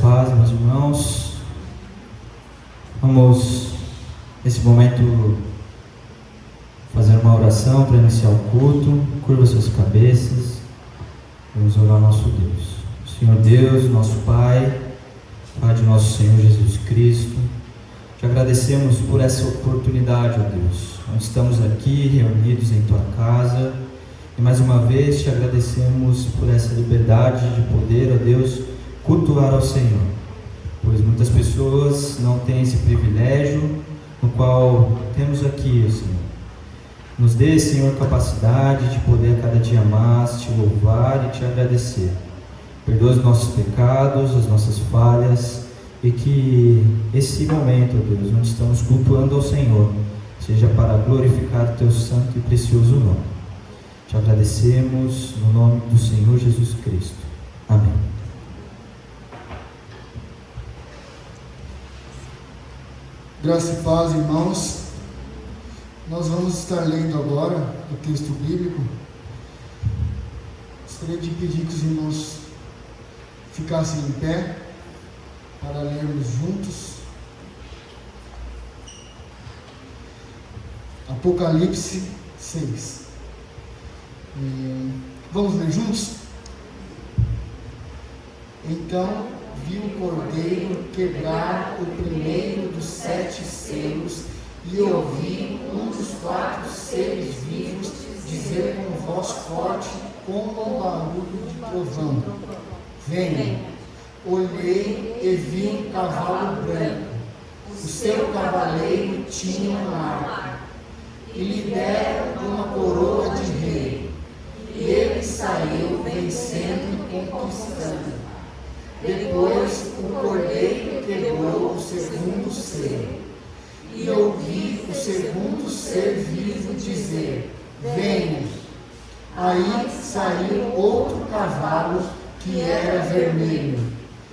paz, meus irmãos. Vamos, nesse momento, fazer uma oração para iniciar o culto. Curva suas cabeças. Vamos orar ao nosso Deus. Senhor Deus, nosso Pai, Pai de nosso Senhor Jesus Cristo, te agradecemos por essa oportunidade, ó Deus, onde estamos aqui reunidos em Tua casa, e mais uma vez te agradecemos por essa liberdade de poder, ó Deus, cultuar ao Senhor, pois muitas pessoas não têm esse privilégio, no qual temos aqui, ó Senhor. Nos dê, Senhor, capacidade de poder a cada dia mais te louvar e te agradecer. Perdoa os nossos pecados, as nossas falhas, e que esse momento, ó Deus, onde estamos cultuando ao Senhor, seja para glorificar o Teu santo e precioso nome. Te agradecemos no nome do Senhor Jesus Cristo. Amém. Graça e paz, irmãos. Nós vamos estar lendo agora o texto bíblico. Gostaria de pedir que os irmãos ficassem em pé para lermos juntos. Apocalipse 6. Vamos ler juntos? Então vi o Cordeiro quebrar o primeiro dos 7 selos, e ouvi um dos 4 seres vivos dizer com voz forte, como um barulho de trovão: venha. Olhei e vi um cavalo branco. O seu cavaleiro tinha um arco, e lhe deram uma coroa de rei. E ele saiu vencendo e conquistando. Depois o Cordeiro quebrou o segundo selo, e ouvi o segundo ser vivo dizer: venha. Aí saiu outro cavalo que era vermelho.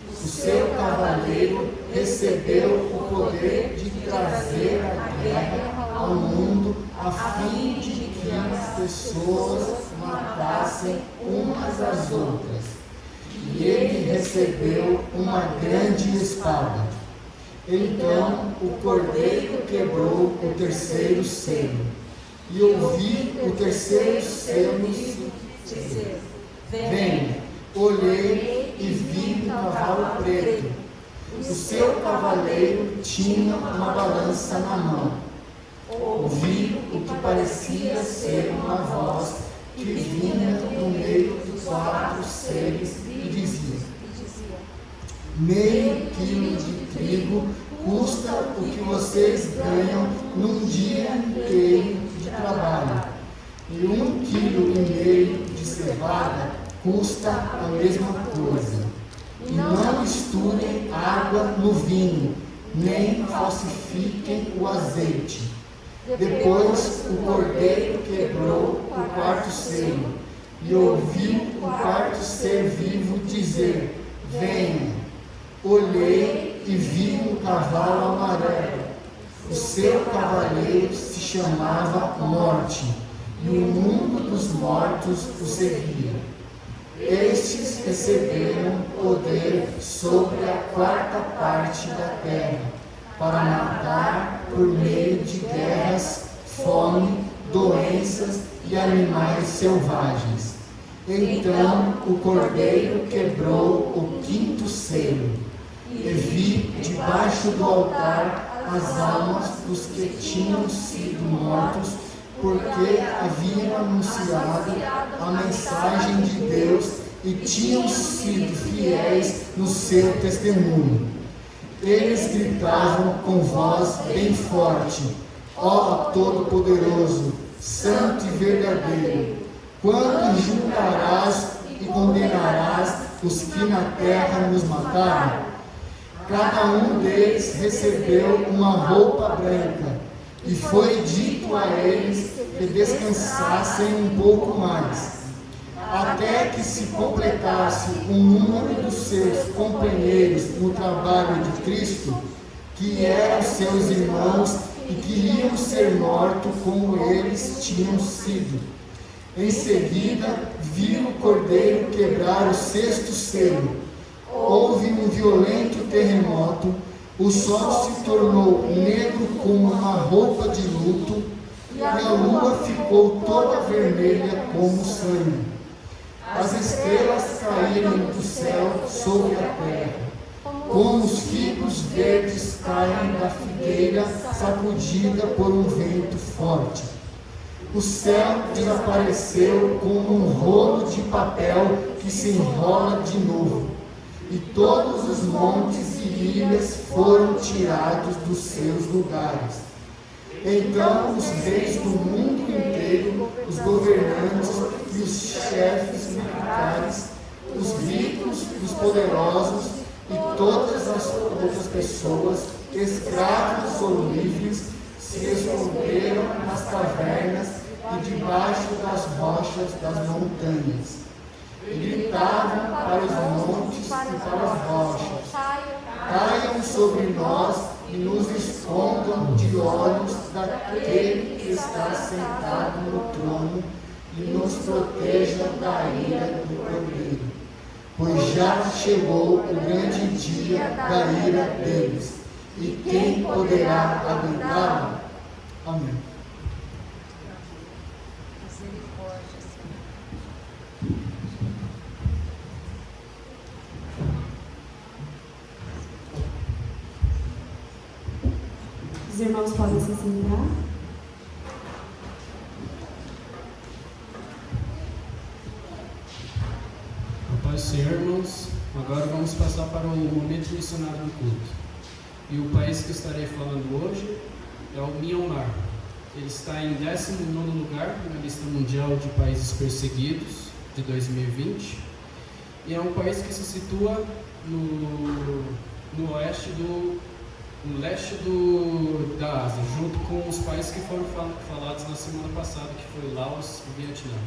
O seu cavaleiro recebeu o poder de trazer a guerra ao mundo, a fim de que as pessoas matassem umas às outras. E ele recebeu uma grande espada. Então o Cordeiro quebrou o terceiro selo, e ouvi o terceiro selo dizer: venha. Olhei e vi um cavalo preto. O seu cavaleiro tinha uma balança na mão. Ouvi o que parecia ser uma voz que vinha do meio dos 4 seres e dizia: meio quilo de trigo custa o que vocês ganham num dia inteiro de trabalho, e 1,5 quilo de cevada custa a mesma coisa. E não misturem água no vinho, nem falsifiquem o azeite. Depois o Cordeiro quebrou o 4º selo, e ouvi o 4º ser vivo dizer: venha. Olhei e vi um cavalo amarelo. O seu cavaleiro se chamava Morte, e o mundo dos mortos o seguia. Estes receberam poder sobre a 4ª parte da terra, para matar por meio de guerras, fome, doenças e animais selvagens. Então o Cordeiro quebrou o 5º selo, e vi debaixo do altar as almas dos que tinham sido mortos, porque haviam anunciado a mensagem de Deus e tinham sido fiéis no seu testemunho. Eles gritavam com voz bem forte: ó Todo-Poderoso, Santo e verdadeiro, quando julgarás e condenarás os que na terra nos mataram? Cada um deles recebeu uma roupa branca, e foi dito a eles que descansassem um pouco mais, até que se completasse o número dos seus companheiros no trabalho de Cristo, que eram seus irmãos e que iam ser mortos como eles tinham sido. Em seguida, vi o Cordeiro quebrar o 6º selo. Houve um violento terremoto, o sol se tornou negro como uma roupa de luto, e a lua ficou toda vermelha como sangue. As estrelas caíram do céu sobre a terra, como os figos verdes caem da figueira sacudida por um vento forte. O céu desapareceu como um rolo de papel que se enrola de novo, e todos os montes e ilhas foram tirados dos seus lugares. Então os reis do mundo inteiro, os governantes e os chefes militares, os ricos, os poderosos e todas as outras pessoas, escravos ou livres, se esconderam nas cavernas e debaixo das rochas das montanhas. E gritavam para os montes e para as rochas: caiam sobre nós e nos escondam de olhos daquele que está sentado no trono e nos proteja da ira do Cordeiro. Pois já chegou o grande dia da ira deles, e quem poderá aguentá-lo? Amém. Os irmãos podem se sentar. Paz do Senhor, irmãos. Agora vamos passar para o momento missionário do culto. E o país que estarei falando hoje é o Myanmar. Ele está em 19º lugar na lista mundial de países perseguidos de 2020. E é um país que se situa no leste da Ásia, junto com os países que foram falados na semana passada, que foi Laos e Vietnã.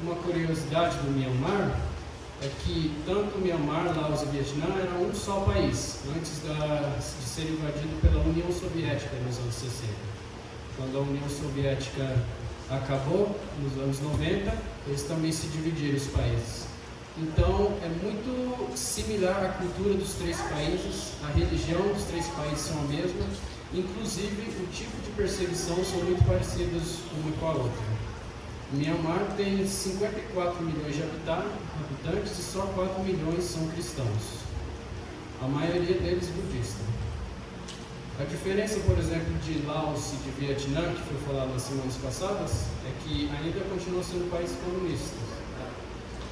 Uma curiosidade do Myanmar é que tanto o Myanmar, Laos e Vietnã eram um só país, antes de ser invadido pela União Soviética nos anos 60. Quando a União Soviética acabou, nos anos 90, eles também se dividiram os países. Então, é muito similar à cultura dos três países, a religião dos três países são a mesma, inclusive o tipo de perseguição são muito parecidos uma com a outra. O Myanmar tem 54 milhões de habitantes e só 4 milhões são cristãos, a maioria deles budista. A diferença, por exemplo, de Laos e de Vietnã, que foi falado nas semanas passadas, é que ainda continua sendo país comunista.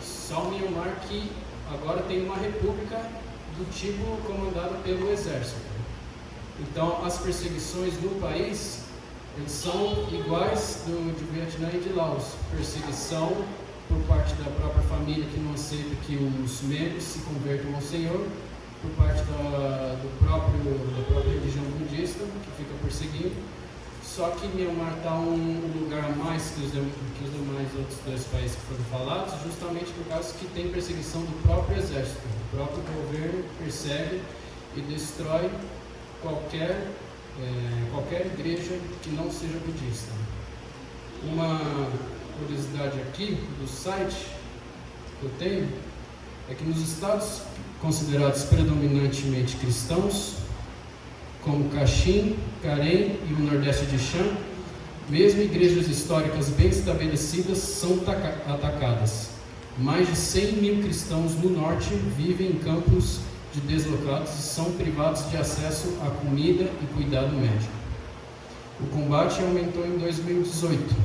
Só o Myanmar que agora tem uma república do tipo comandada pelo exército. Então, as perseguições no país eles são iguais de Vietnã e de Laos. Perseguição por parte da própria família que não aceita que os membros se convertam ao Senhor, por parte da própria religião budista, que fica perseguindo. Só que Myanmar está um lugar a mais que os demais outros dois países que foram falados, justamente por causa que tem perseguição do próprio exército. O próprio governo persegue e destrói qualquer igreja que não seja budista. Uma curiosidade aqui do site que eu tenho é que nos estados considerados predominantemente cristãos, como Kachin, Karen e o Nordeste de Shan, mesmo igrejas históricas bem estabelecidas são atacadas. Mais de 100 mil cristãos no norte vivem em campos de deslocados e são privados de acesso à comida e cuidado médico. O combate aumentou em 2018,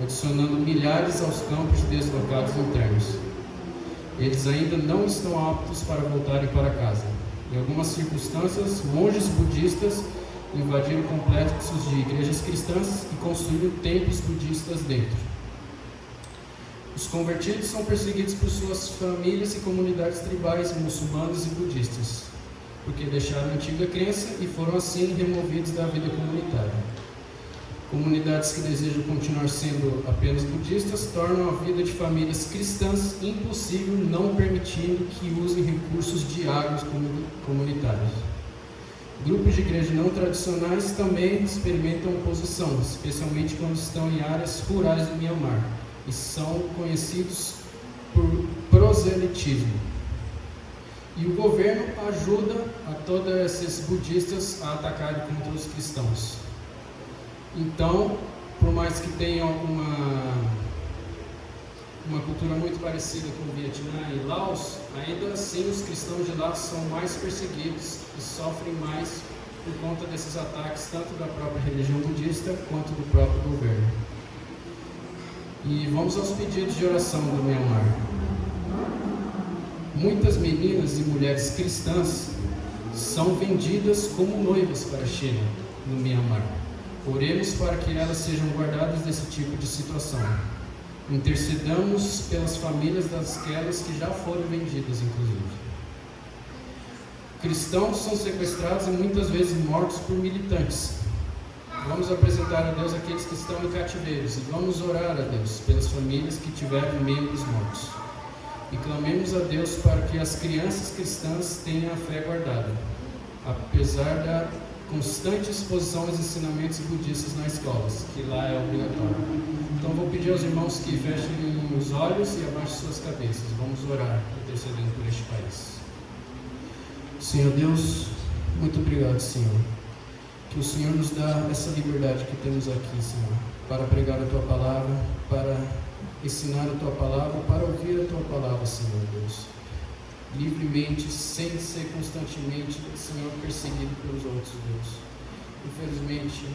adicionando milhares aos campos de deslocados internos. Eles ainda não estão aptos para voltarem para casa. Em algumas circunstâncias, monges budistas invadiram complexos de igrejas cristãs e construíram templos budistas dentro. Os convertidos são perseguidos por suas famílias e comunidades tribais muçulmanas e budistas, porque deixaram a antiga crença e foram assim removidos da vida comunitária. Comunidades que desejam continuar sendo apenas budistas tornam a vida de famílias cristãs impossível, não permitindo que usem recursos diários comunitários. Grupos de igreja não tradicionais também experimentam oposição, especialmente quando estão em áreas rurais do Myanmar, e são conhecidos por proselitismo. E o governo ajuda a todos esses budistas a atacarem contra os cristãos. Então, por mais que tenham uma cultura muito parecida com o Vietnã e Laos, ainda assim os cristãos de lá são mais perseguidos e sofrem mais por conta desses ataques, tanto da própria religião budista quanto do próprio governo. E vamos aos pedidos de oração do Myanmar. Muitas meninas e mulheres cristãs são vendidas como noivas para a China, no Myanmar. Oremos para que elas sejam guardadas desse tipo de situação. Intercedamos pelas famílias daquelas que já foram vendidas, inclusive. Cristãos são sequestrados e muitas vezes mortos por militantes. Vamos apresentar a Deus aqueles que estão em cativeiros e vamos orar a Deus pelas famílias que tiveram membros mortos. E clamemos a Deus para que as crianças cristãs tenham a fé guardada, apesar da constante exposição aos ensinamentos budistas nas escolas, que lá é obrigatório. Então vou pedir aos irmãos que fechem os olhos e abaixem suas cabeças. Vamos orar, intercedendo por este país. Senhor Deus, muito obrigado, Senhor. Que o Senhor nos dá essa liberdade que temos aqui, Senhor, para pregar a Tua Palavra, para ensinar a Tua Palavra, para ouvir a Tua Palavra, Senhor Deus. Livremente, sem ser constantemente, Senhor, perseguido pelos outros, Deus. Infelizmente,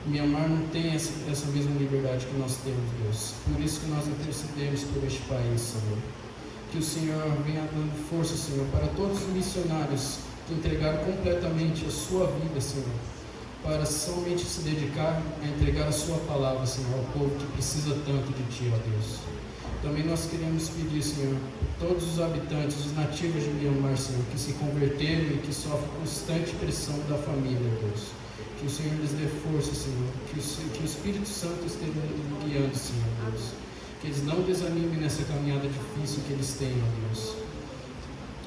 Myanmar não tem essa mesma liberdade que nós temos, Deus. Por isso que nós intercedemos por este país, Senhor. Que o Senhor venha dando força, Senhor, para todos os missionários que entregaram completamente a sua vida, Senhor, para somente se dedicar a entregar a sua palavra, Senhor, ao povo que precisa tanto de Ti, ó Deus. Também nós queremos pedir, Senhor, por todos os habitantes, os nativos de Myanmar, Senhor, que se converteram e que sofrem constante pressão da família, Deus. Que o Senhor lhes dê força, Senhor, que o Espírito Santo esteja guiando, Senhor, Deus. Que eles não desanimem nessa caminhada difícil que eles têm, ó Deus.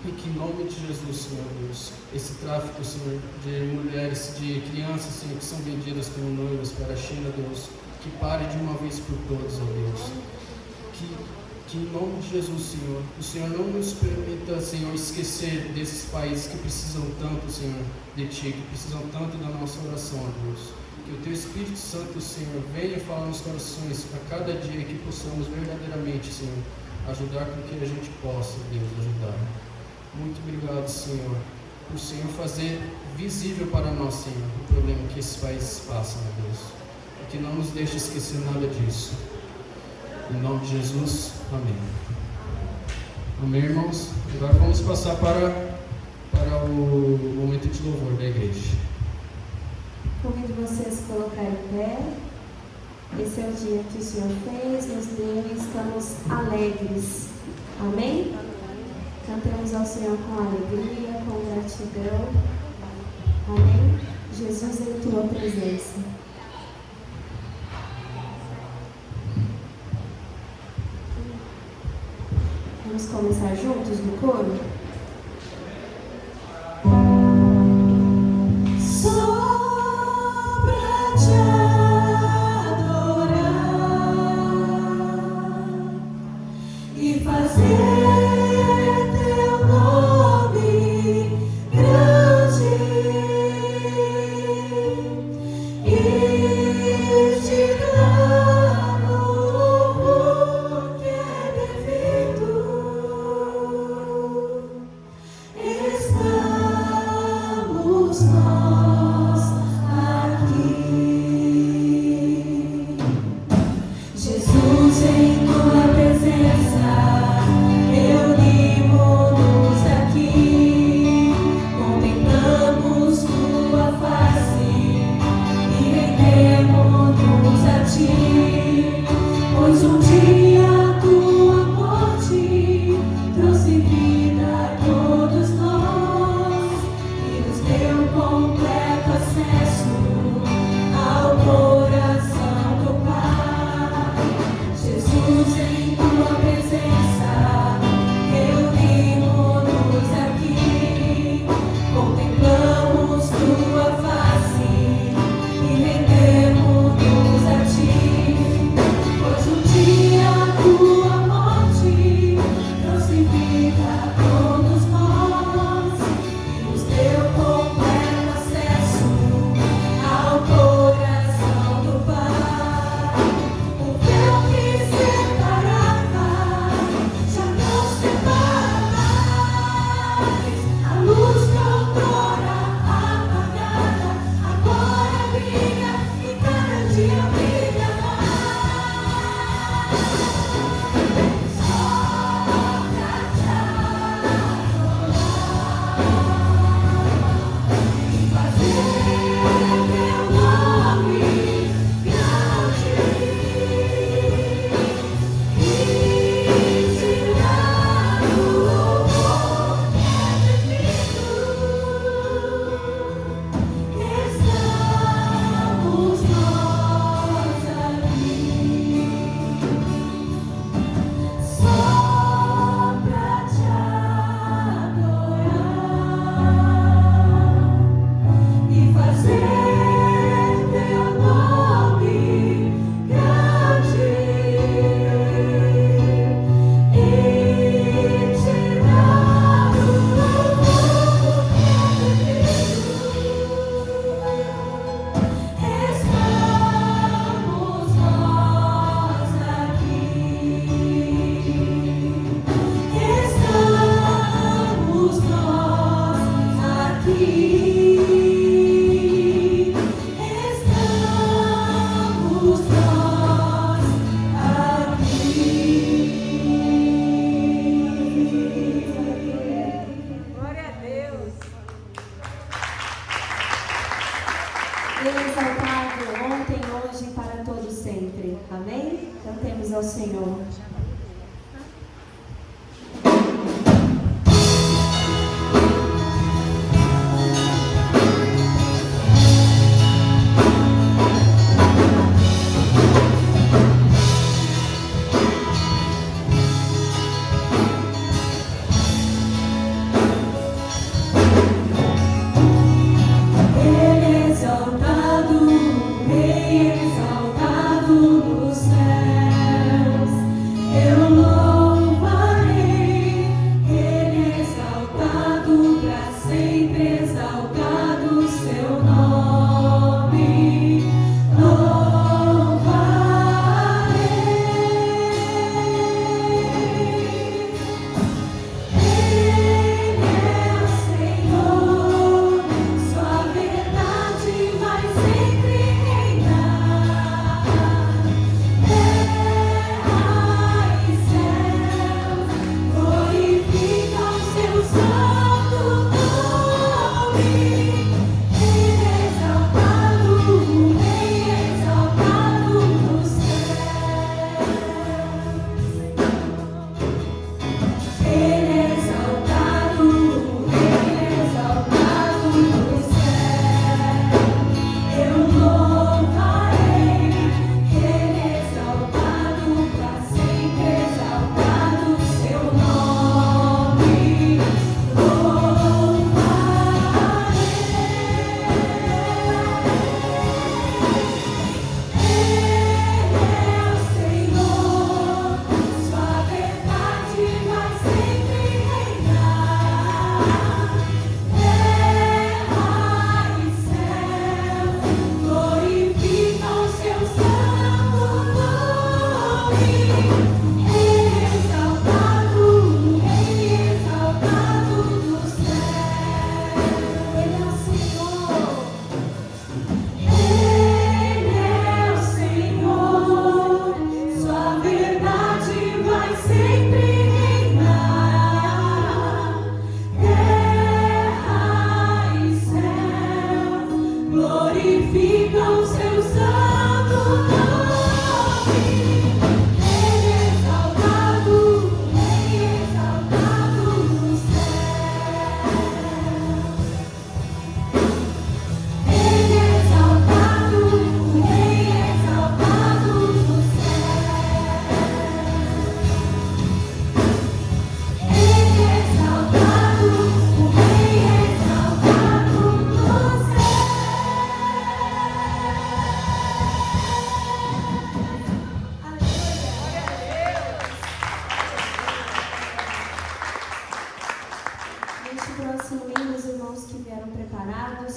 E que em nome de Jesus, Senhor Deus, esse tráfico, Senhor, de mulheres, de crianças, Senhor, que são vendidas como noivas para a China, Deus, que pare de uma vez por todas, ó Deus. Que em nome de Jesus, Senhor, o Senhor não nos permita, Senhor, esquecer desses países que precisam tanto, Senhor, de Ti, que precisam tanto da nossa oração, ó Deus. Que o Teu Espírito Santo, Senhor, venha falar nos corações a cada dia, que possamos verdadeiramente, Senhor, ajudar com que a gente possa, Deus, ajudar. Muito obrigado, Senhor, por o Senhor fazer visível para nós, Senhor, o problema que esses países passam, ó Deus. E que não nos deixe esquecer nada disso. Em nome de Jesus, amém. Amém, irmãos? Agora vamos passar para o momento de louvor da igreja. Convido vocês a se colocar em pé. Esse é o dia que o Senhor fez, nos deu e estamos alegres. Amém? Cantemos ao Senhor com alegria, com gratidão. Amém? Jesus em Tua presença. Vamos começar juntos no coro? Só pra te adorar e fazer Teu nome grande e te dar o louvor que é devido.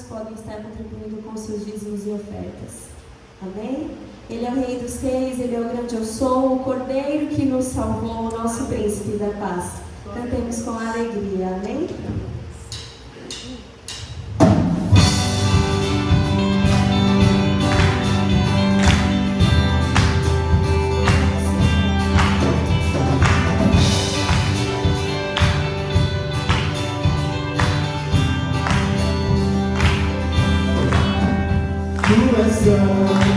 Podem estar contribuindo com seus dízimos e ofertas. Amém? Ele é o Rei dos Reis, Ele é o grande eu sou, o Cordeiro que nos salvou, o nosso príncipe da paz. Cantemos com alegria. Amém? Te amarei.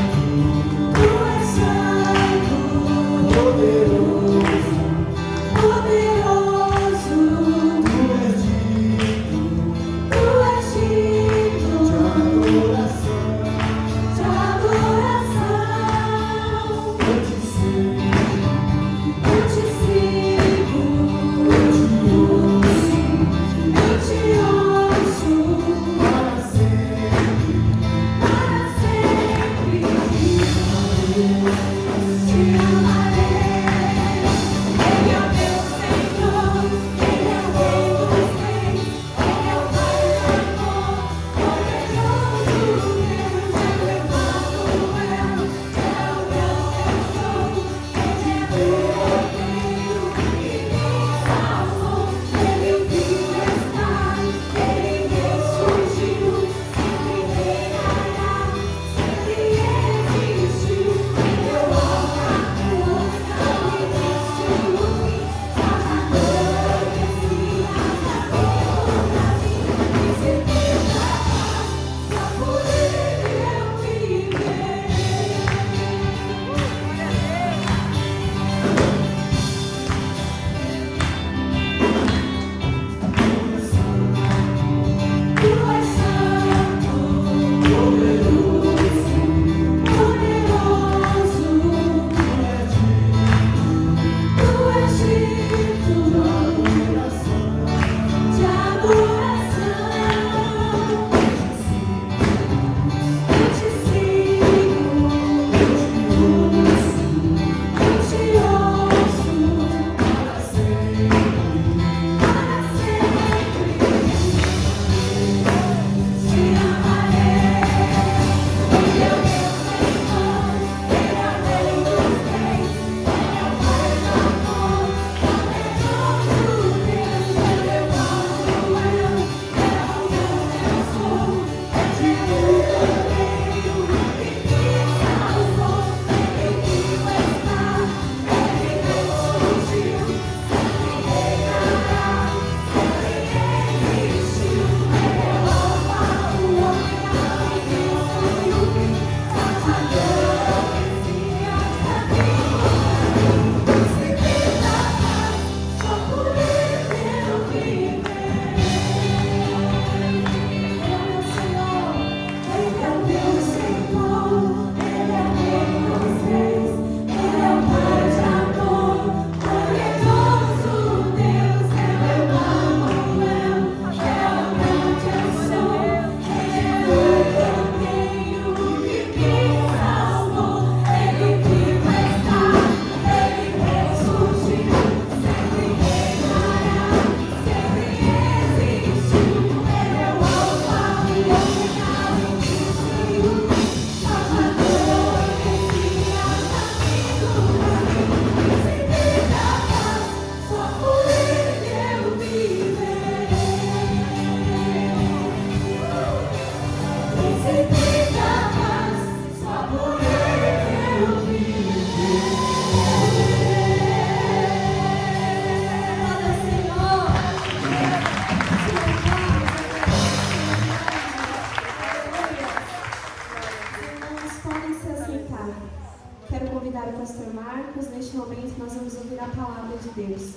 momento nós vamos ouvir a palavra de Deus.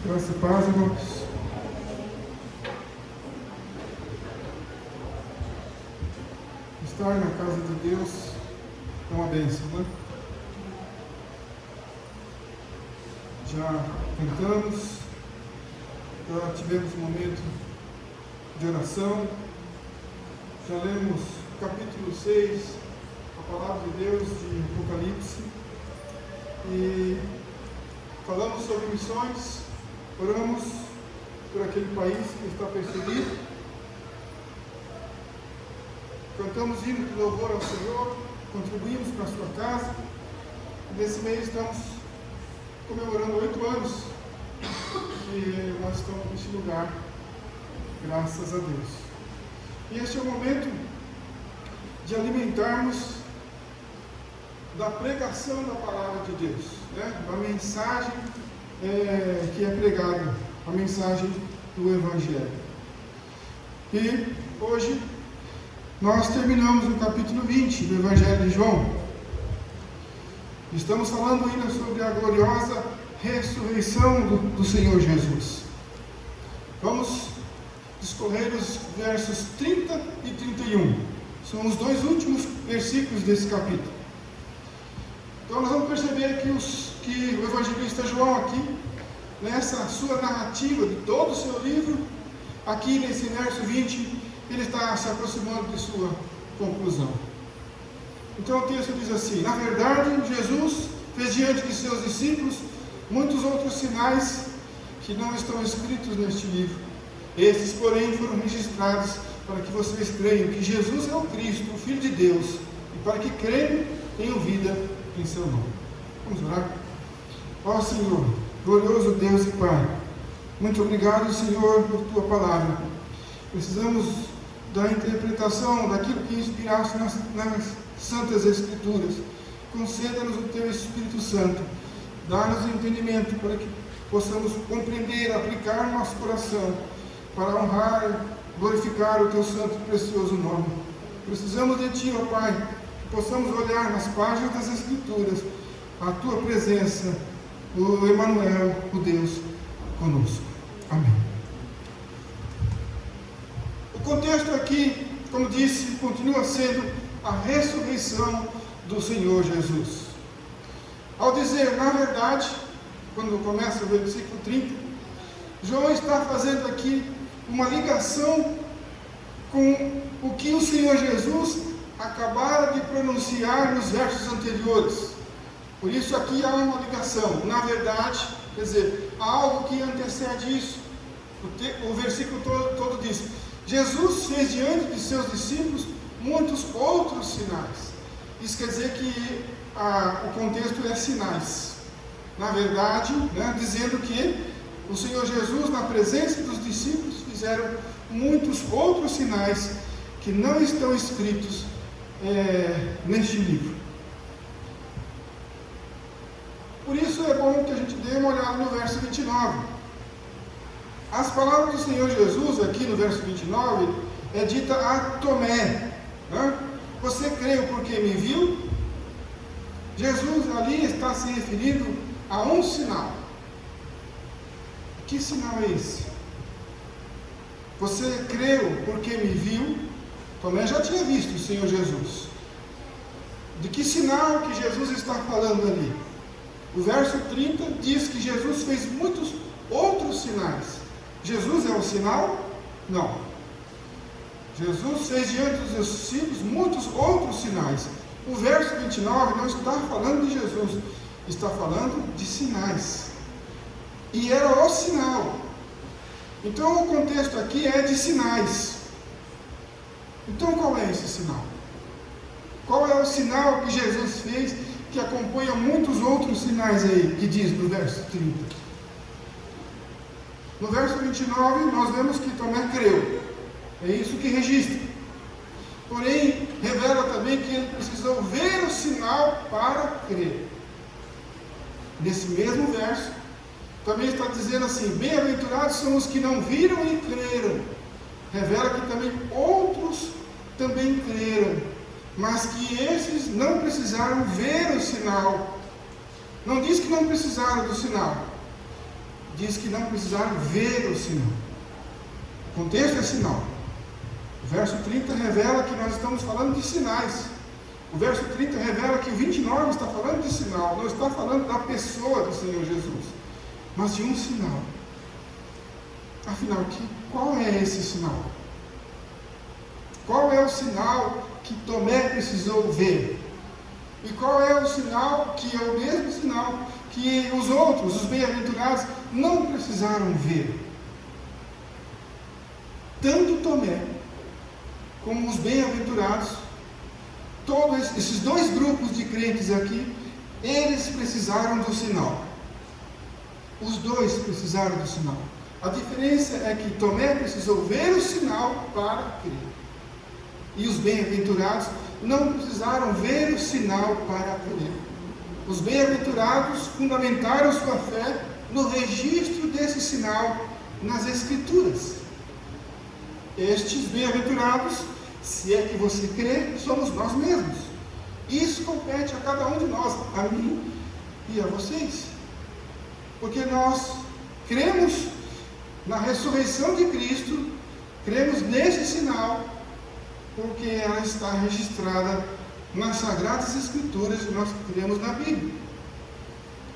Graça e paz, irmãos. Estar na casa de Deus é uma bênção, né? Já cantamos, já tivemos um momento de oração, já lemos o capítulo 6, a palavra de Deus de Apocalipse, e falamos sobre missões. Oramos por aquele país que está perseguido. Cantamos hino de louvor ao Senhor, contribuímos para a sua casa. Nesse mês estamos comemorando 8 anos que nós estamos nesse lugar, graças a Deus. E este é o momento de alimentarmos da pregação da palavra de Deus, né? Da mensagem que é pregada, a mensagem do Evangelho. E hoje nós terminamos o capítulo 20 do Evangelho de João. Estamos falando ainda sobre a gloriosa ressurreição do Senhor Jesus. Vamos discorrer os versos 30 e 31. São os dois últimos versículos desse capítulo. Então nós vamos perceber que o evangelista João aqui, nessa sua narrativa de todo o seu livro, aqui nesse verso 20, ele está se aproximando de sua conclusão. Então o texto diz assim: na verdade, Jesus fez diante de seus discípulos muitos outros sinais que não estão escritos neste livro. Estes, porém, foram registrados para que vocês creiam que Jesus é o Cristo, o Filho de Deus, e para que creiam tenham vida em seu nome. Vamos orar? Ó Senhor, glorioso Deus e Pai, muito obrigado, Senhor, por Tua palavra. Precisamos da interpretação daquilo que inspiraste nas Santas Escrituras. Conceda-nos o Teu Espírito Santo. Dá-nos entendimento para que possamos compreender, aplicar no nosso coração, para honrar, glorificar o Teu santo e precioso nome. Precisamos de Ti, ó Pai, que possamos olhar nas páginas das Escrituras a Tua presença, o Emmanuel, o Deus conosco. Amém. O contexto aqui, como disse, continua sendo a ressurreição do Senhor Jesus. Ao dizer, na verdade, quando começa o versículo 30, João está fazendo aqui uma ligação com o que o Senhor Jesus acabara de pronunciar nos versos anteriores. Por isso aqui há uma ligação. Na verdade, quer dizer, há algo que antecede isso. O versículo todo diz: Jesus fez diante de seus discípulos muitos outros sinais. Isso quer dizer que o contexto é sinais. Na verdade, né, dizendo que o Senhor Jesus, na presença dos discípulos, fizeram muitos outros sinais que não estão escritos neste livro. Por isso é bom que a gente dê uma olhada no verso 29. As palavras do Senhor Jesus, aqui no verso 29, é dita a Tomé, né? Você creu porque me viu? Jesus ali está se referindo a um sinal. Que sinal é esse? Você creu porque me viu? Tomé já tinha visto o Senhor Jesus. De que sinal que Jesus está falando ali? O verso 30 diz que Jesus fez muitos outros sinais. Jesus é um sinal? Não. Jesus fez diante dos seus discípulos muitos outros sinais. O verso 29 não está falando de Jesus, está falando de sinais. E era o sinal. Então o contexto aqui é de sinais. Então qual é esse sinal? Qual é o sinal que Jesus fez que acompanha muitos outros sinais aí, que diz no verso 30? No verso 29, nós vemos que Tomé creu. É isso que registra. Porém, revela também que ele precisou ver o sinal para crer. Nesse mesmo verso, também está dizendo assim: bem-aventurados são os que não viram e creram. Revela que também outros também creram, mas que esses não precisaram ver o sinal. Não diz que não precisaram do sinal, diz que não precisaram ver o sinal. O contexto é sinal. O verso 30 revela que nós estamos falando de sinais. O verso 30 revela que o 29 está falando de sinal, não está falando da pessoa do Senhor Jesus, mas de um sinal. Afinal, qual é esse sinal? Qual é o sinal que Tomé precisou ver? E qual é o sinal que é o mesmo sinal que os outros, os bem-aventurados, não precisaram ver? Tanto Tomé como os bem-aventurados, todos esses dois grupos de crentes aqui, eles precisaram do sinal. Os dois precisaram do sinal. A diferença é que Tomé precisou ver o sinal para crer. E os bem-aventurados não precisaram ver o sinal para crer. Os bem-aventurados fundamentaram sua fé no registro desse sinal nas Escrituras. Estes bem-aventurados, se é que você crê, somos nós mesmos. Isso compete a cada um de nós, a mim e a vocês. Porque nós cremos na ressurreição de Cristo, cremos nesse sinal, porque ela está registrada nas Sagradas Escrituras e nós cremos na Bíblia.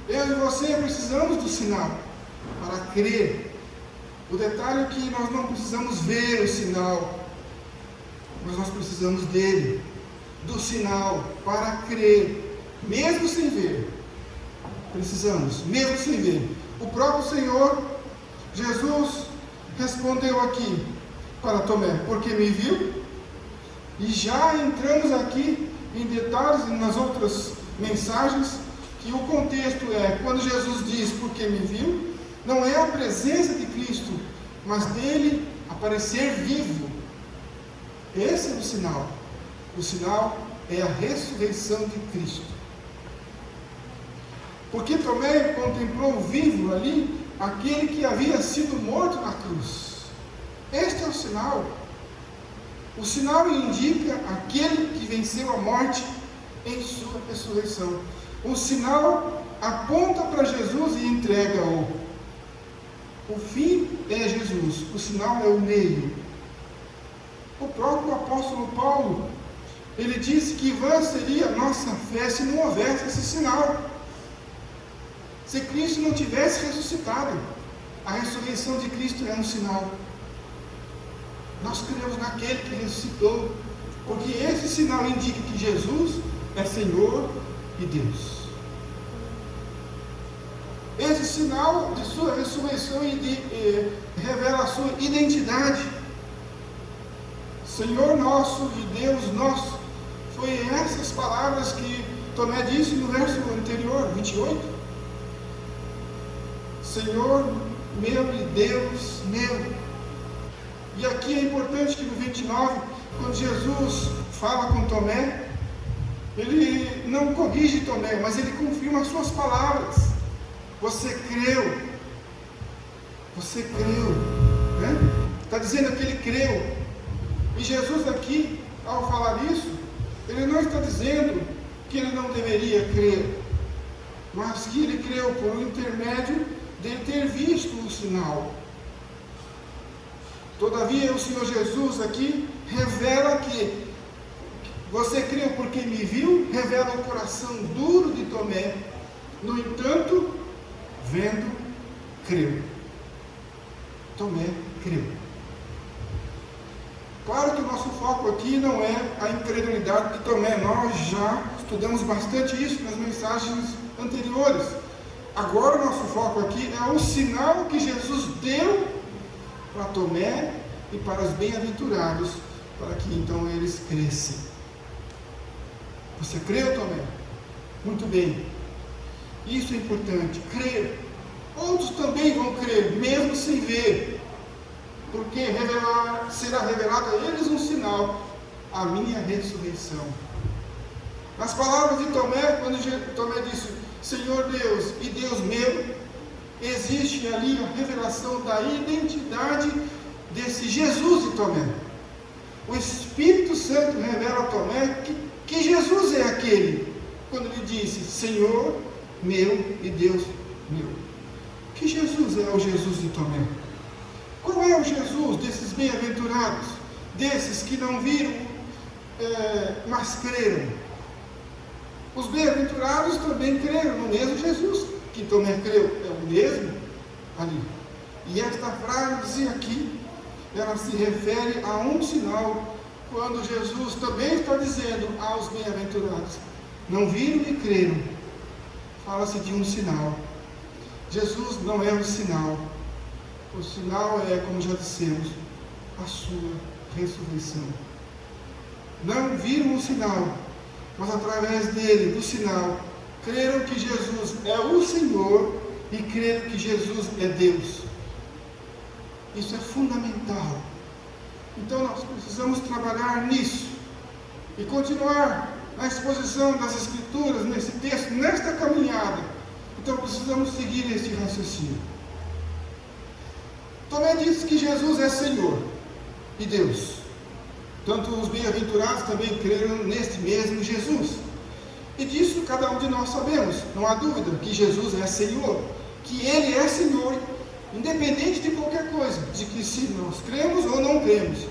Eu e você precisamos do sinal para crer. O detalhe é que nós não precisamos ver o sinal, mas nós precisamos dele, do sinal, para crer, mesmo sem ver. Precisamos, mesmo sem ver. O próprio Senhor Jesus respondeu aqui para Tomé: porque me viu? E já entramos aqui em detalhes nas outras mensagens, que o contexto é, quando Jesus diz porque me viu, não é a presença de Cristo, mas dele aparecer vivo. Esse é o sinal. O sinal é a ressurreição de Cristo. Porque Tomé contemplou vivo ali aquele que havia sido morto na cruz. Este é o sinal. O sinal indica aquele que venceu a morte em sua ressurreição. O sinal aponta para Jesus e entrega-o. O fim é Jesus, o sinal é o meio. O próprio apóstolo Paulo, ele disse que vã seria a nossa fé se não houvesse esse sinal. Se Cristo não tivesse ressuscitado, a ressurreição de Cristo é um sinal. Nós cremos naquele que ressuscitou, porque esse sinal indica que Jesus é Senhor e Deus. Esse sinal de sua ressurreição revela a sua identidade. Senhor nosso e Deus nosso. Foi essas palavras que Tomé disse no verso anterior, 28. Senhor meu e Deus meu. E aqui é importante que no 29, quando Jesus fala com Tomé, ele não corrige Tomé, mas ele confirma as suas palavras. Você creu. Você creu. Né? Está dizendo que ele creu. E Jesus aqui, ao falar isso, ele não está dizendo que ele não deveria crer, mas que ele creu por intermédio de ter visto o sinal. Todavia, o Senhor Jesus aqui revela que você creu porque me viu, revela o coração duro de Tomé. No entanto, vendo, creu. Tomé creu. Claro que o nosso foco aqui não é a incredulidade de Tomé. Nós já estudamos bastante isso nas mensagens anteriores. Agora o nosso foco aqui é o sinal que Jesus deu para Tomé e para os bem-aventurados, para que então eles crescem. Você creu, Tomé? Muito bem. Isso é importante, crer. Outros também vão crer, mesmo sem ver, porque será revelado a eles um sinal, a minha ressurreição. Nas palavras de Tomé, quando Tomé disse, Senhor Deus e Deus meu, existe ali a revelação da identidade desse Jesus de Tomé. O Espírito Santo revela a Tomé que Jesus é aquele, quando ele disse, Senhor meu e Deus meu. Que Jesus é o Jesus de Tomé? Qual é o Jesus desses bem-aventurados, desses que não viram, mas creram? Os bem-aventurados também creram no mesmo Jesus que Tomé creu, é o mesmo ali. E esta frase aqui, ela se refere a um sinal, quando Jesus também está dizendo aos bem-aventurados, não viram e creram, fala-se de um sinal. Jesus não é o sinal é, como já dissemos, a sua ressurreição. Não viram o sinal, mas através dele, do sinal, creram que Jesus é o Senhor e creram que Jesus é Deus. Isso é fundamental. Então nós precisamos trabalhar nisso e continuar na exposição das Escrituras, nesse texto, nesta caminhada. Então precisamos seguir este raciocínio. Tomé disse que Jesus é Senhor e Deus. Tanto os bem-aventurados também creram neste mesmo Jesus. E disso cada um de nós sabemos, não há dúvida, que Jesus é Senhor, que Ele é Senhor, independente de qualquer coisa, de que se nós cremos ou não cremos.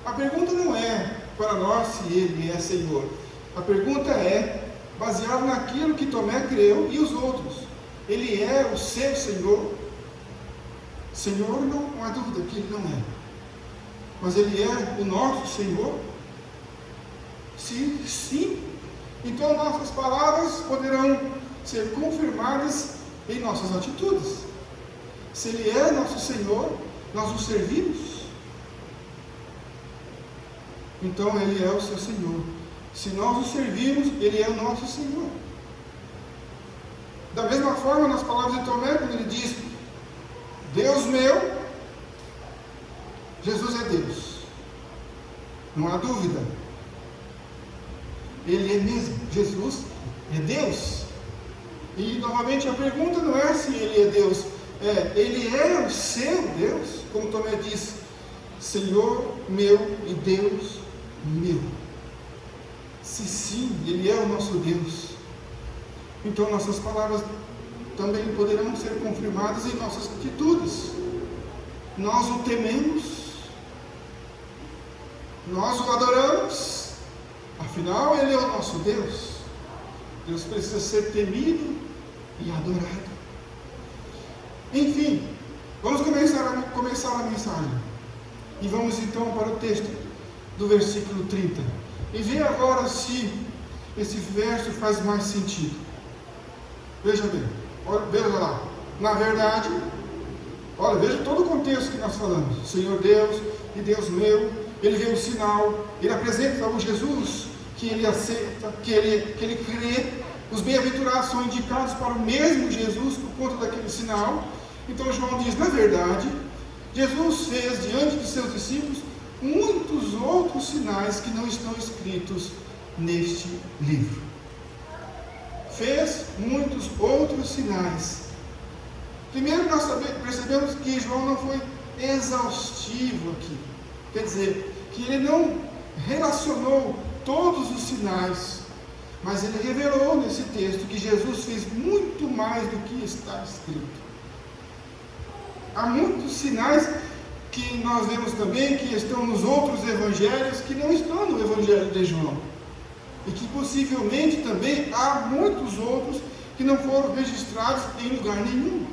A pergunta não é para nós se Ele é Senhor. A pergunta é baseada naquilo que Tomé creu e os outros. Ele é o seu Senhor? Senhor, não há dúvida que Ele não é. Mas Ele é o nosso Senhor? Sim. Então nossas palavras poderão ser confirmadas em nossas atitudes. Se Ele é nosso Senhor, nós o servimos. Então Ele é o seu Senhor. Se nós o servirmos, Ele é o nosso Senhor. Da mesma forma, nas palavras de Tomé, quando ele diz, Deus meu, Jesus é Deus. Não há dúvida. Ele é mesmo. Jesus é Deus. E novamente a pergunta não é se Ele é Deus. Ele é o seu Deus. Como Tomé diz, Senhor meu e Deus meu. Se sim, Ele é o nosso Deus, então nossas palavras também poderão ser confirmadas em nossas atitudes. Nós o tememos, nós o adoramos, afinal Ele é o nosso Deus. Deus precisa ser temido e adorado. Enfim, vamos começar a mensagem. E vamos então para o texto do versículo 30. E ver agora se esse verso faz mais sentido. Veja bem, veja lá. Na verdade, olha, veja todo o contexto que nós falamos. Senhor Deus e Deus meu, Ele vê o sinal, Ele apresenta o Jesus que Ele aceita, que ele crê. Os bem-aventurados são indicados para o mesmo Jesus por conta daquele sinal. Então João diz, na verdade, Jesus fez diante de seus discípulos muitos outros sinais que não estão escritos neste livro. Fez muitos outros sinais. Primeiro nós percebemos que João não foi exaustivo aqui. Quer dizer, que ele não relacionou todos os sinais, mas ele revelou nesse texto que Jesus fez muito mais do que está escrito. Há muitos sinais que nós vemos também que estão nos outros evangelhos que não estão no evangelho de João. E que possivelmente também há muitos outros que não foram registrados em lugar nenhum.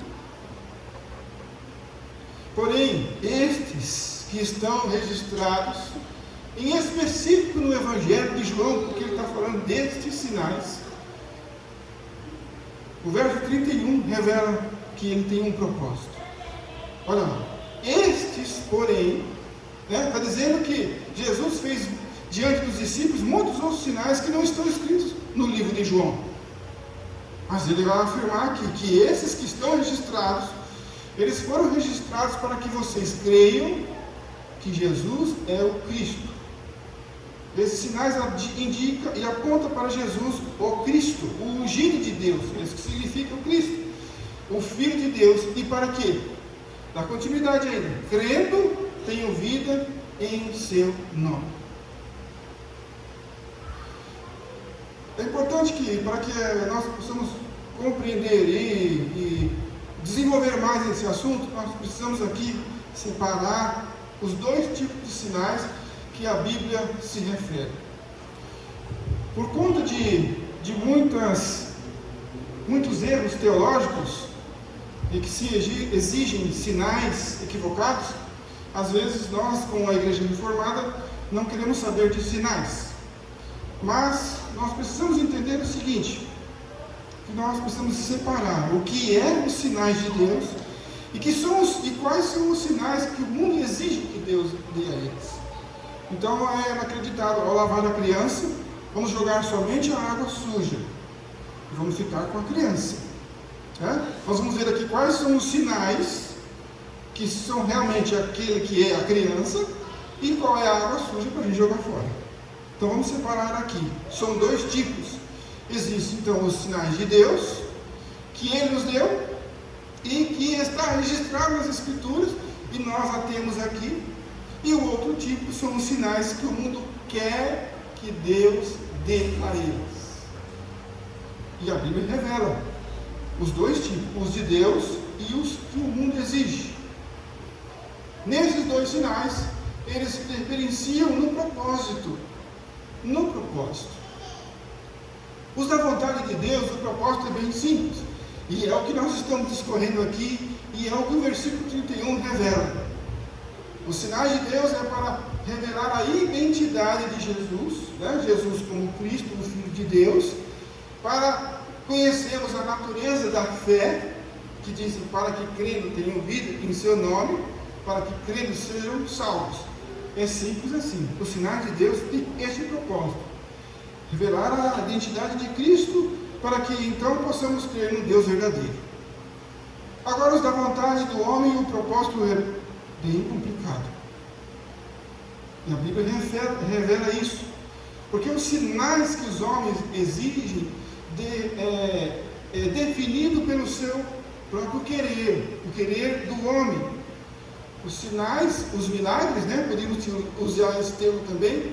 Porém, estes que estão registrados, em específico no evangelho de João, porque ele está falando destes sinais, o verso 31 revela que ele tem um propósito. Olha lá. Estes, porém, está dizendo que Jesus fez diante dos discípulos muitos outros sinais que não estão escritos no livro de João. Mas ele vai afirmar que esses que estão registrados, eles foram registrados para que vocês creiam que Jesus é o Cristo. Esses sinais indicam e apontam para Jesus, o Cristo, o ungido de Deus, isso que significa o Cristo, o Filho de Deus. E para quê? Dá continuidade ainda. Crendo, tenho vida em seu nome. É importante que, para que nós possamos compreender e desenvolver mais esse assunto, nós precisamos aqui separar os dois tipos de sinais que a Bíblia se refere. Por conta de muitos erros teológicos e que se exigem sinais equivocados, às vezes nós, como a Igreja Reformada, não queremos saber de sinais. Mas nós precisamos entender o seguinte, que nós precisamos separar o que é os sinais de Deus e quais são os sinais que o mundo exige que Deus dê a eles. Então é inacreditável, ao lavar a criança, vamos jogar somente a água suja e vamos ficar com a criança. Nós vamos ver aqui quais são os sinais que são realmente aquele que é a criança e qual é a água suja para a gente jogar fora. Então vamos separar aqui. São dois tipos. Existem então os sinais de Deus, que Ele nos deu e que está registrado nas Escrituras e nós a temos aqui. E o outro tipo são os sinais que o mundo quer que Deus dê a eles. E a Bíblia revela os dois tipos, os de Deus e os que o mundo exige. Nesses dois sinais, eles se diferenciam no propósito. No propósito. Os da vontade de Deus, o propósito é bem simples. E é o que nós estamos discorrendo aqui, e é o que o versículo 31 revela. Os sinais de Deus é para revelar a identidade de Jesus, Jesus como Cristo, o Filho de Deus, para conhecermos a natureza da fé, que diz para que crendo tenham vida em seu nome, para que crendo sejam salvos. É simples assim. Os sinais de Deus têm este propósito: revelar a identidade de Cristo, para que então possamos crer no Deus verdadeiro. Agora, os da vontade do homem, o propósito é bem complicado. E a Bíblia revela isso. Porque os sinais que os homens exigem é definido pelo seu próprio querer, o querer do homem. Os sinais, os milagres, podemos usar esse termo também.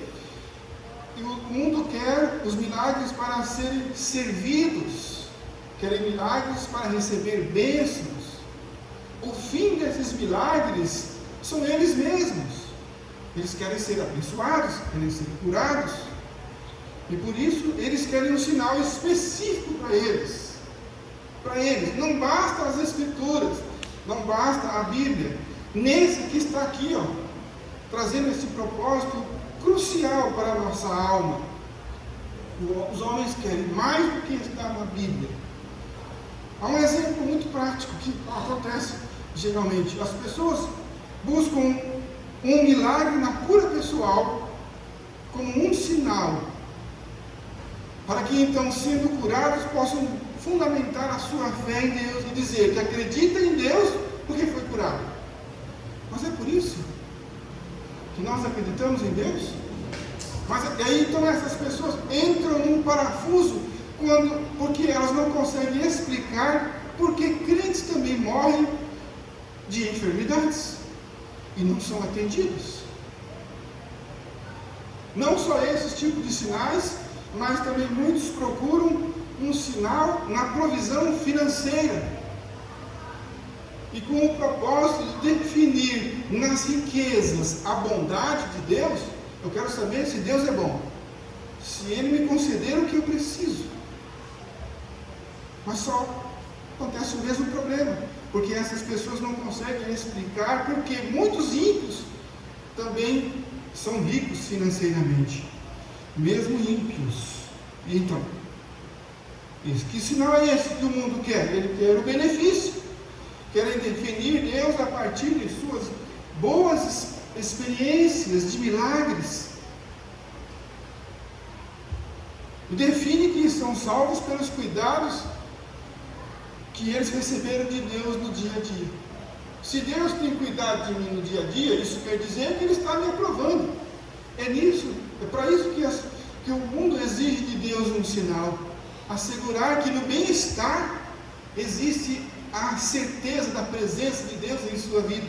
E o mundo quer os milagres para serem servidos, querem milagres para receber bênçãos. O fim desses milagres são eles mesmos. Eles querem ser abençoados, querem ser curados. E por isso eles querem um sinal específico para eles. Para eles. Não basta as Escrituras, não basta a Bíblia. Nesse que está aqui, trazendo esse propósito crucial para a nossa alma. Os homens querem mais do que está na Bíblia. Há um exemplo muito prático que acontece geralmente. As pessoas buscam um milagre na cura pessoal como um sinal, para que então, sendo curados, possam fundamentar a sua fé em Deus e dizer que acredita em Deus porque foi curado. Mas é por isso que nós acreditamos em Deus? Mas aí então essas pessoas entram num parafuso porque elas não conseguem explicar porque crentes também morrem de enfermidades e não são atendidos. Não só esses tipos de sinais, mas também muitos procuram um sinal na provisão financeira. E com o propósito de definir nas riquezas a bondade de Deus, eu quero saber se Deus é bom, se Ele me conceder o que eu preciso. Mas só acontece o mesmo problema, porque essas pessoas não conseguem explicar porque muitos ímpios também são ricos financeiramente, mesmo ímpios. Então, que sinal é esse que o mundo quer? Ele quer o benefício. Querem definir Deus a partir de suas boas experiências de milagres. E define que são salvos pelos cuidados que eles receberam de Deus no dia a dia. Se Deus tem cuidado de mim no dia a dia, isso quer dizer que Ele está me aprovando. É para isso que o mundo exige de Deus um sinal. Assegurar que no bem-estar existe a certeza da presença de Deus em sua vida.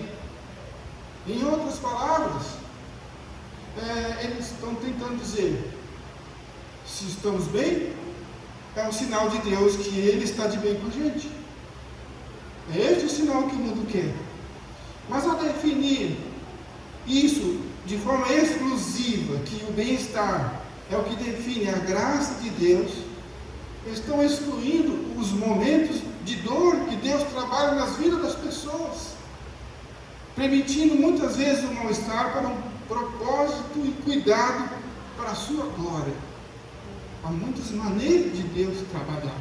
Em outras palavras, eles estão tentando dizer, se estamos bem, é um sinal de Deus que Ele está de bem com a gente. É este o sinal que o mundo quer. Mas ao definir isso de forma exclusiva, que o bem-estar é o que define a graça de Deus, estão excluindo os momentos de dor que Deus trabalha nas vidas das pessoas, permitindo muitas vezes o mal-estar para um propósito e cuidado para a sua glória. Há muitas maneiras de Deus trabalhar.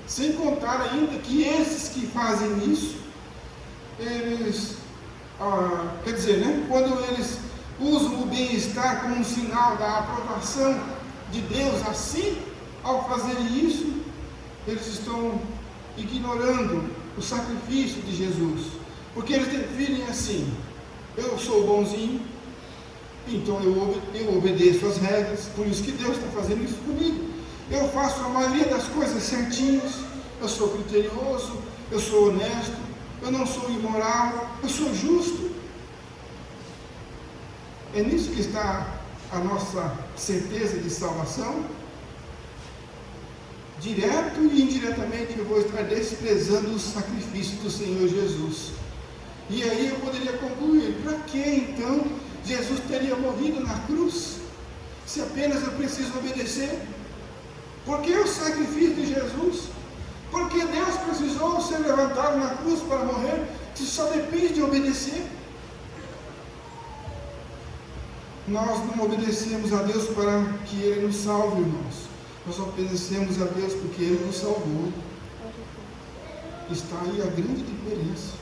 Sem contar ainda que esses que fazem isso, eles, quando eles usam o bem-estar como um sinal da aprovação de Deus, assim, ao fazerem isso, eles estão ignorando o sacrifício de Jesus. Porque eles definem assim: eu sou bonzinho, então eu obedeço as regras, por isso que Deus está fazendo isso comigo. Eu faço a maioria das coisas certinhas, eu sou criterioso, eu sou honesto, eu não sou imoral, eu sou justo. É nisso que está a nossa certeza de salvação. Direto e indiretamente eu vou estar desprezando o sacrifício do Senhor Jesus. E aí eu poderia concluir: para que então Jesus teria morrido na cruz, se apenas eu preciso obedecer? Por que o sacrifício de Jesus? Por que Deus precisou ser levantado na cruz para morrer, se só depende de obedecer? Nós não obedecemos a Deus para que Ele nos salve, irmãos. Nós obedecemos a Deus porque Ele nos salvou. Está aí a grande diferença.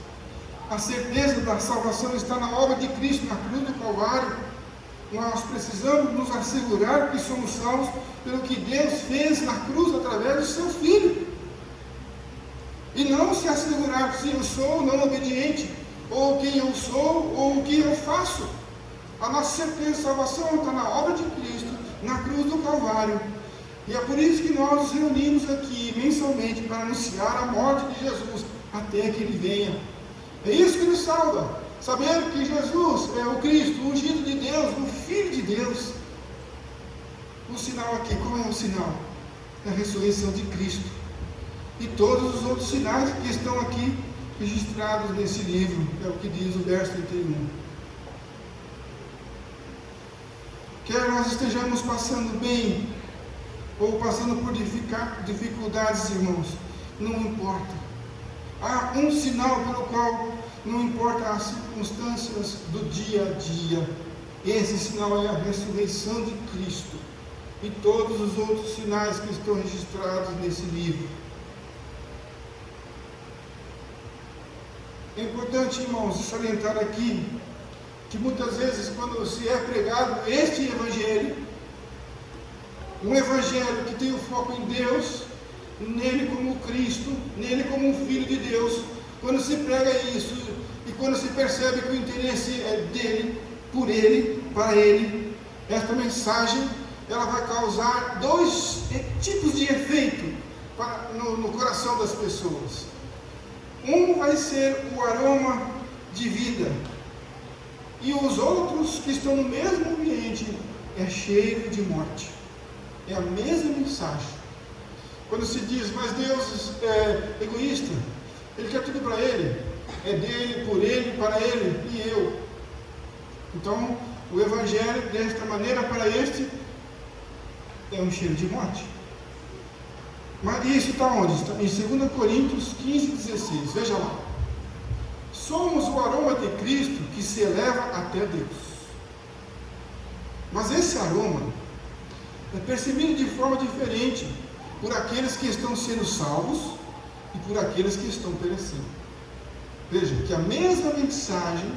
A certeza da salvação está na obra de Cristo na cruz do Calvário. Nós precisamos nos assegurar que somos salvos pelo que Deus fez na cruz através do seu Filho. E não se assegurar se eu sou ou não obediente, ou quem eu sou, ou o que eu faço. A nossa certeza de salvação está na obra de Cristo, na cruz do Calvário. E é por isso que nós nos reunimos aqui mensalmente para anunciar a morte de Jesus até que Ele venha. É isso que nos salva. Saber que Jesus é o Cristo, o ungido de Deus, o Filho de Deus. O sinal aqui, qual é o sinal? É a ressurreição de Cristo. E todos os outros sinais que estão aqui registrados nesse livro, é o que diz o verso 31. Quer nós estejamos passando bem, ou passando por dificuldades, irmãos, não importa. Há um sinal pelo qual não importa as circunstâncias do dia a dia. Esse sinal é a ressurreição de Cristo. E todos os outros sinais que estão registrados nesse livro. É importante, irmãos, salientar aqui que muitas vezes quando se é pregado este Evangelho, um Evangelho que tem o foco em Deus, nele como Cristo, nele como um Filho de Deus, quando se prega isso e quando se percebe que o interesse é dele, por ele, para ele, esta mensagem ela vai causar dois tipos de efeito no coração das pessoas. Um vai ser o aroma de vida, e os outros que estão no mesmo ambiente é cheiro de morte. É a mesma mensagem. Quando se diz, mas Deus é egoísta, Ele quer tudo para Ele, é dele, por Ele, para Ele e eu. Então, o Evangelho desta maneira para este é um cheiro de morte. Mas isso está onde? Está em 2 Coríntios 15:16. Veja lá. Somos o aroma de Cristo que se eleva até Deus. Mas esse aroma é percebido de forma diferente por aqueles que estão sendo salvos e por aqueles que estão perecendo. Veja que a mesma mensagem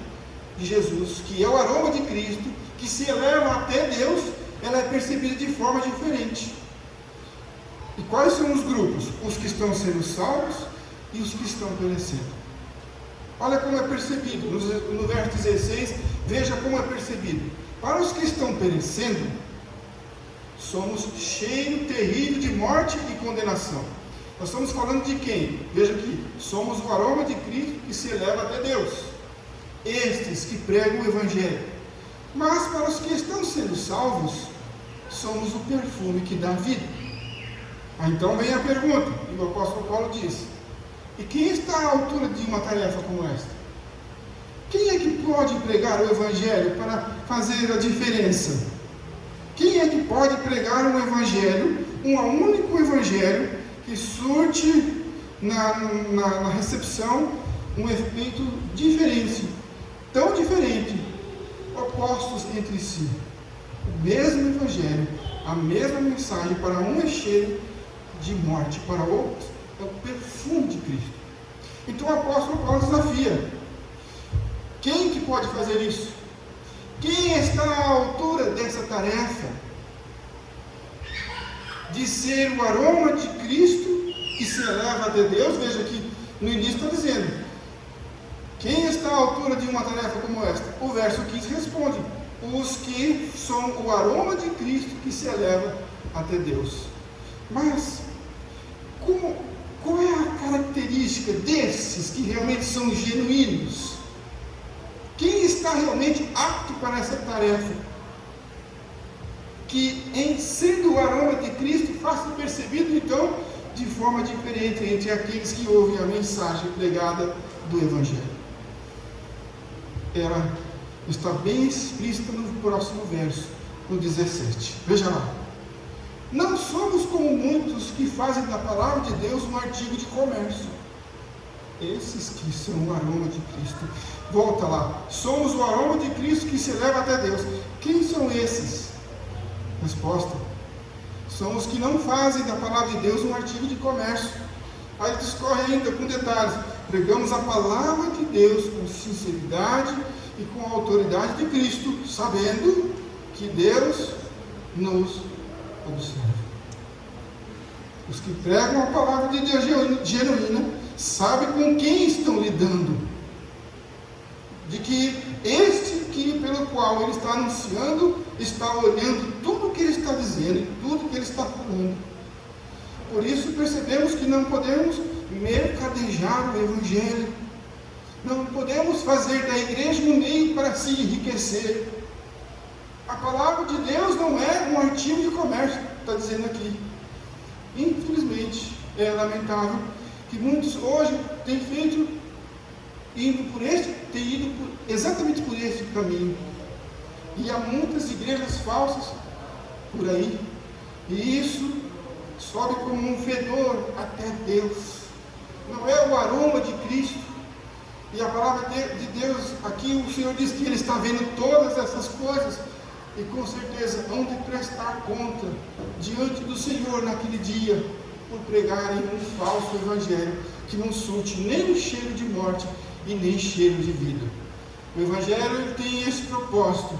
de Jesus, que é o aroma de Cristo, que se eleva até Deus, ela é percebida de forma diferente. E quais são os grupos? Os que estão sendo salvos e os que estão perecendo. Olha como é percebido, no verso 16, veja como é percebido. Para os que estão perecendo, somos cheio terrível de morte e condenação. Nós estamos falando de quem? Veja aqui, somos o aroma de Cristo que se eleva até Deus. Estes que pregam o Evangelho. Mas para os que estão sendo salvos, somos o perfume que dá vida. Então vem a pergunta, e o apóstolo Paulo diz: e quem está à altura de uma tarefa como esta? Quem é que pode pregar o Evangelho para fazer a diferença? Quem é que pode pregar um Evangelho, um único Evangelho, que surte na recepção um efeito diferente, tão diferente, opostos entre si? O mesmo Evangelho, a mesma mensagem, para um é cheio de morte, para outro é o perfume de Cristo. Então o apóstolo Paulo desafia: quem que pode fazer isso? Quem está à altura dessa tarefa de ser o aroma de Cristo que se eleva até Deus? Veja que no início está dizendo: quem está à altura de uma tarefa como esta? O verso 15 responde: os que são o aroma de Cristo que se eleva até Deus. Mas qual é a característica desses que realmente são genuínos? Quem está realmente apto para essa tarefa? Que em sendo o aroma de Cristo faça percebido então de forma diferente entre aqueles que ouvem a mensagem pregada do Evangelho. Ela está bem explícita no próximo verso, no 17. Veja lá: não somos como muitos que fazem da palavra de Deus um artigo de comércio. Esses que são o aroma de Cristo. Volta lá: somos o aroma de Cristo que se eleva até Deus. Quem são esses? Resposta: são os que não fazem da palavra de Deus um artigo de comércio. Aí discorre ainda com detalhes: pregamos a palavra de Deus com sinceridade e com a autoridade de Cristo, sabendo que Deus nos observa. Os que pregam a palavra de Deus genuína sabem com quem estão lidando, de que este que pelo qual ele está anunciando está olhando tudo o que ele está dizendo e tudo o que ele está falando. Por isso percebemos que não podemos mercadejar o Evangelho, não podemos fazer da igreja um meio para se enriquecer. A palavra de Deus não é um artigo de comércio, está dizendo aqui. Infelizmente, é lamentável que muitos hoje têm ido exatamente por esse caminho. E há muitas igrejas falsas por aí. E isso sobe como um fedor até Deus. Não é o aroma de Cristo. E a palavra de Deus, aqui o Senhor diz que Ele está vendo todas essas coisas. E com certeza hão de prestar conta diante do Senhor naquele dia, por pregarem um falso evangelho que não surte nem um cheiro de morte e nem cheiro de vida. O evangelho tem esse propósito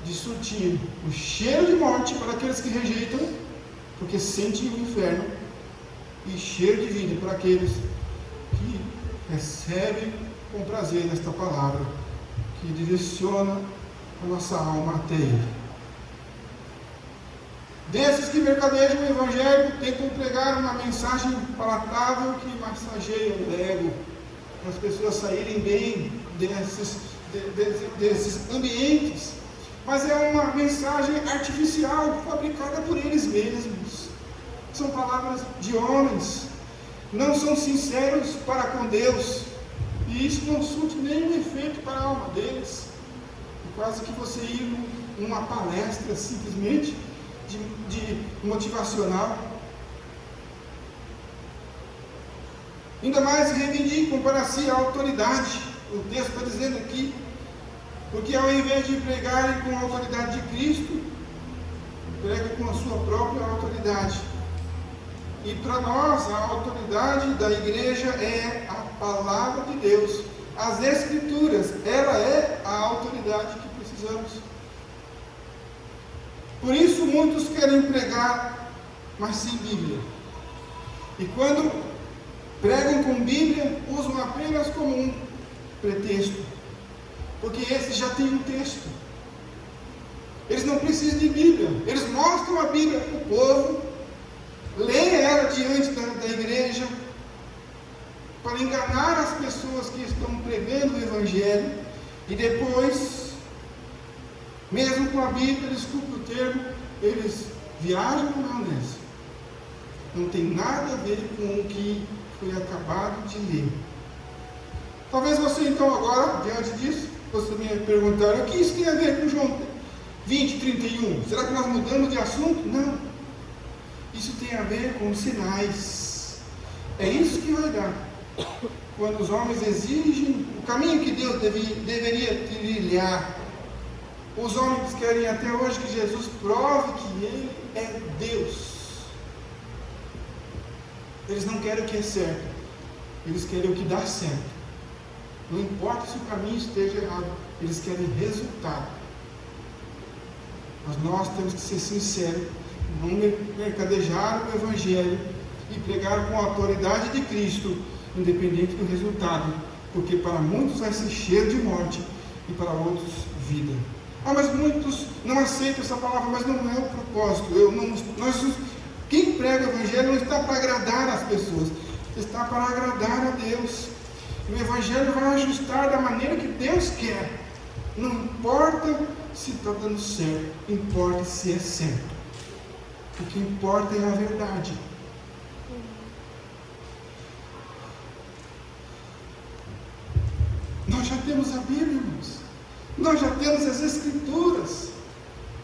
de surtir o cheiro de morte para aqueles que rejeitam, porque sentem o inferno, e cheiro de vida para aqueles que recebem com prazer esta palavra, que direciona a nossa alma até Ele. Desses que mercadejam o Evangelho, tentam pregar uma mensagem palatável que massageia o ego, para as pessoas saírem bem desses ambientes, mas é uma mensagem artificial, fabricada por eles mesmos. São palavras de homens, não são sinceros para com Deus, e isso não surte nenhum efeito para a alma deles. Quase que você ir numa palestra simplesmente de motivacional. Ainda mais reivindicam para si a autoridade. O texto está dizendo aqui, porque ao invés de pregarem com a autoridade de Cristo, pregam com a sua própria autoridade. E para nós a autoridade da igreja é a palavra de Deus. As Escrituras, ela é a autoridade que precisamos. Por isso muitos querem pregar mas sem Bíblia. E quando pregam com Bíblia, usam apenas como um pretexto, porque esse já tem um texto. Eles não precisam de Bíblia, eles mostram a Bíblia para o povo, leem ela diante da igreja, para enganar as pessoas que estão pregando o Evangelho, e depois, mesmo com a Bíblia, desculpe o termo, eles viajam na maionese. Não tem nada a ver com o que foi acabado de ler. Talvez você então agora, diante disso, você me perguntar, o que isso tem a ver com João 20, 31? Será que nós mudamos de assunto? Não. Isso tem a ver com sinais. É isso que vai dar. Quando os homens exigem o caminho que Deus deveria trilhar. Os homens querem até hoje que Jesus prove que Ele é Deus. Eles não querem o que é certo, eles querem o que dá certo. Não importa se o caminho esteja errado, eles querem resultado. Mas nós temos que ser sinceros, não mercadejar o Evangelho e pregar com a autoridade de Cristo, independente do resultado, porque para muitos vai ser cheiro de morte e para outros vida. Mas muitos não aceitam essa palavra, mas não é o propósito. Quem prega o Evangelho não está para agradar as pessoas, está para agradar a Deus. E o Evangelho vai ajustar da maneira que Deus quer. Não importa se está dando certo, importa se é certo. O que importa é a verdade. Nós já temos a Bíblia, irmãos. Nós já temos as Escrituras.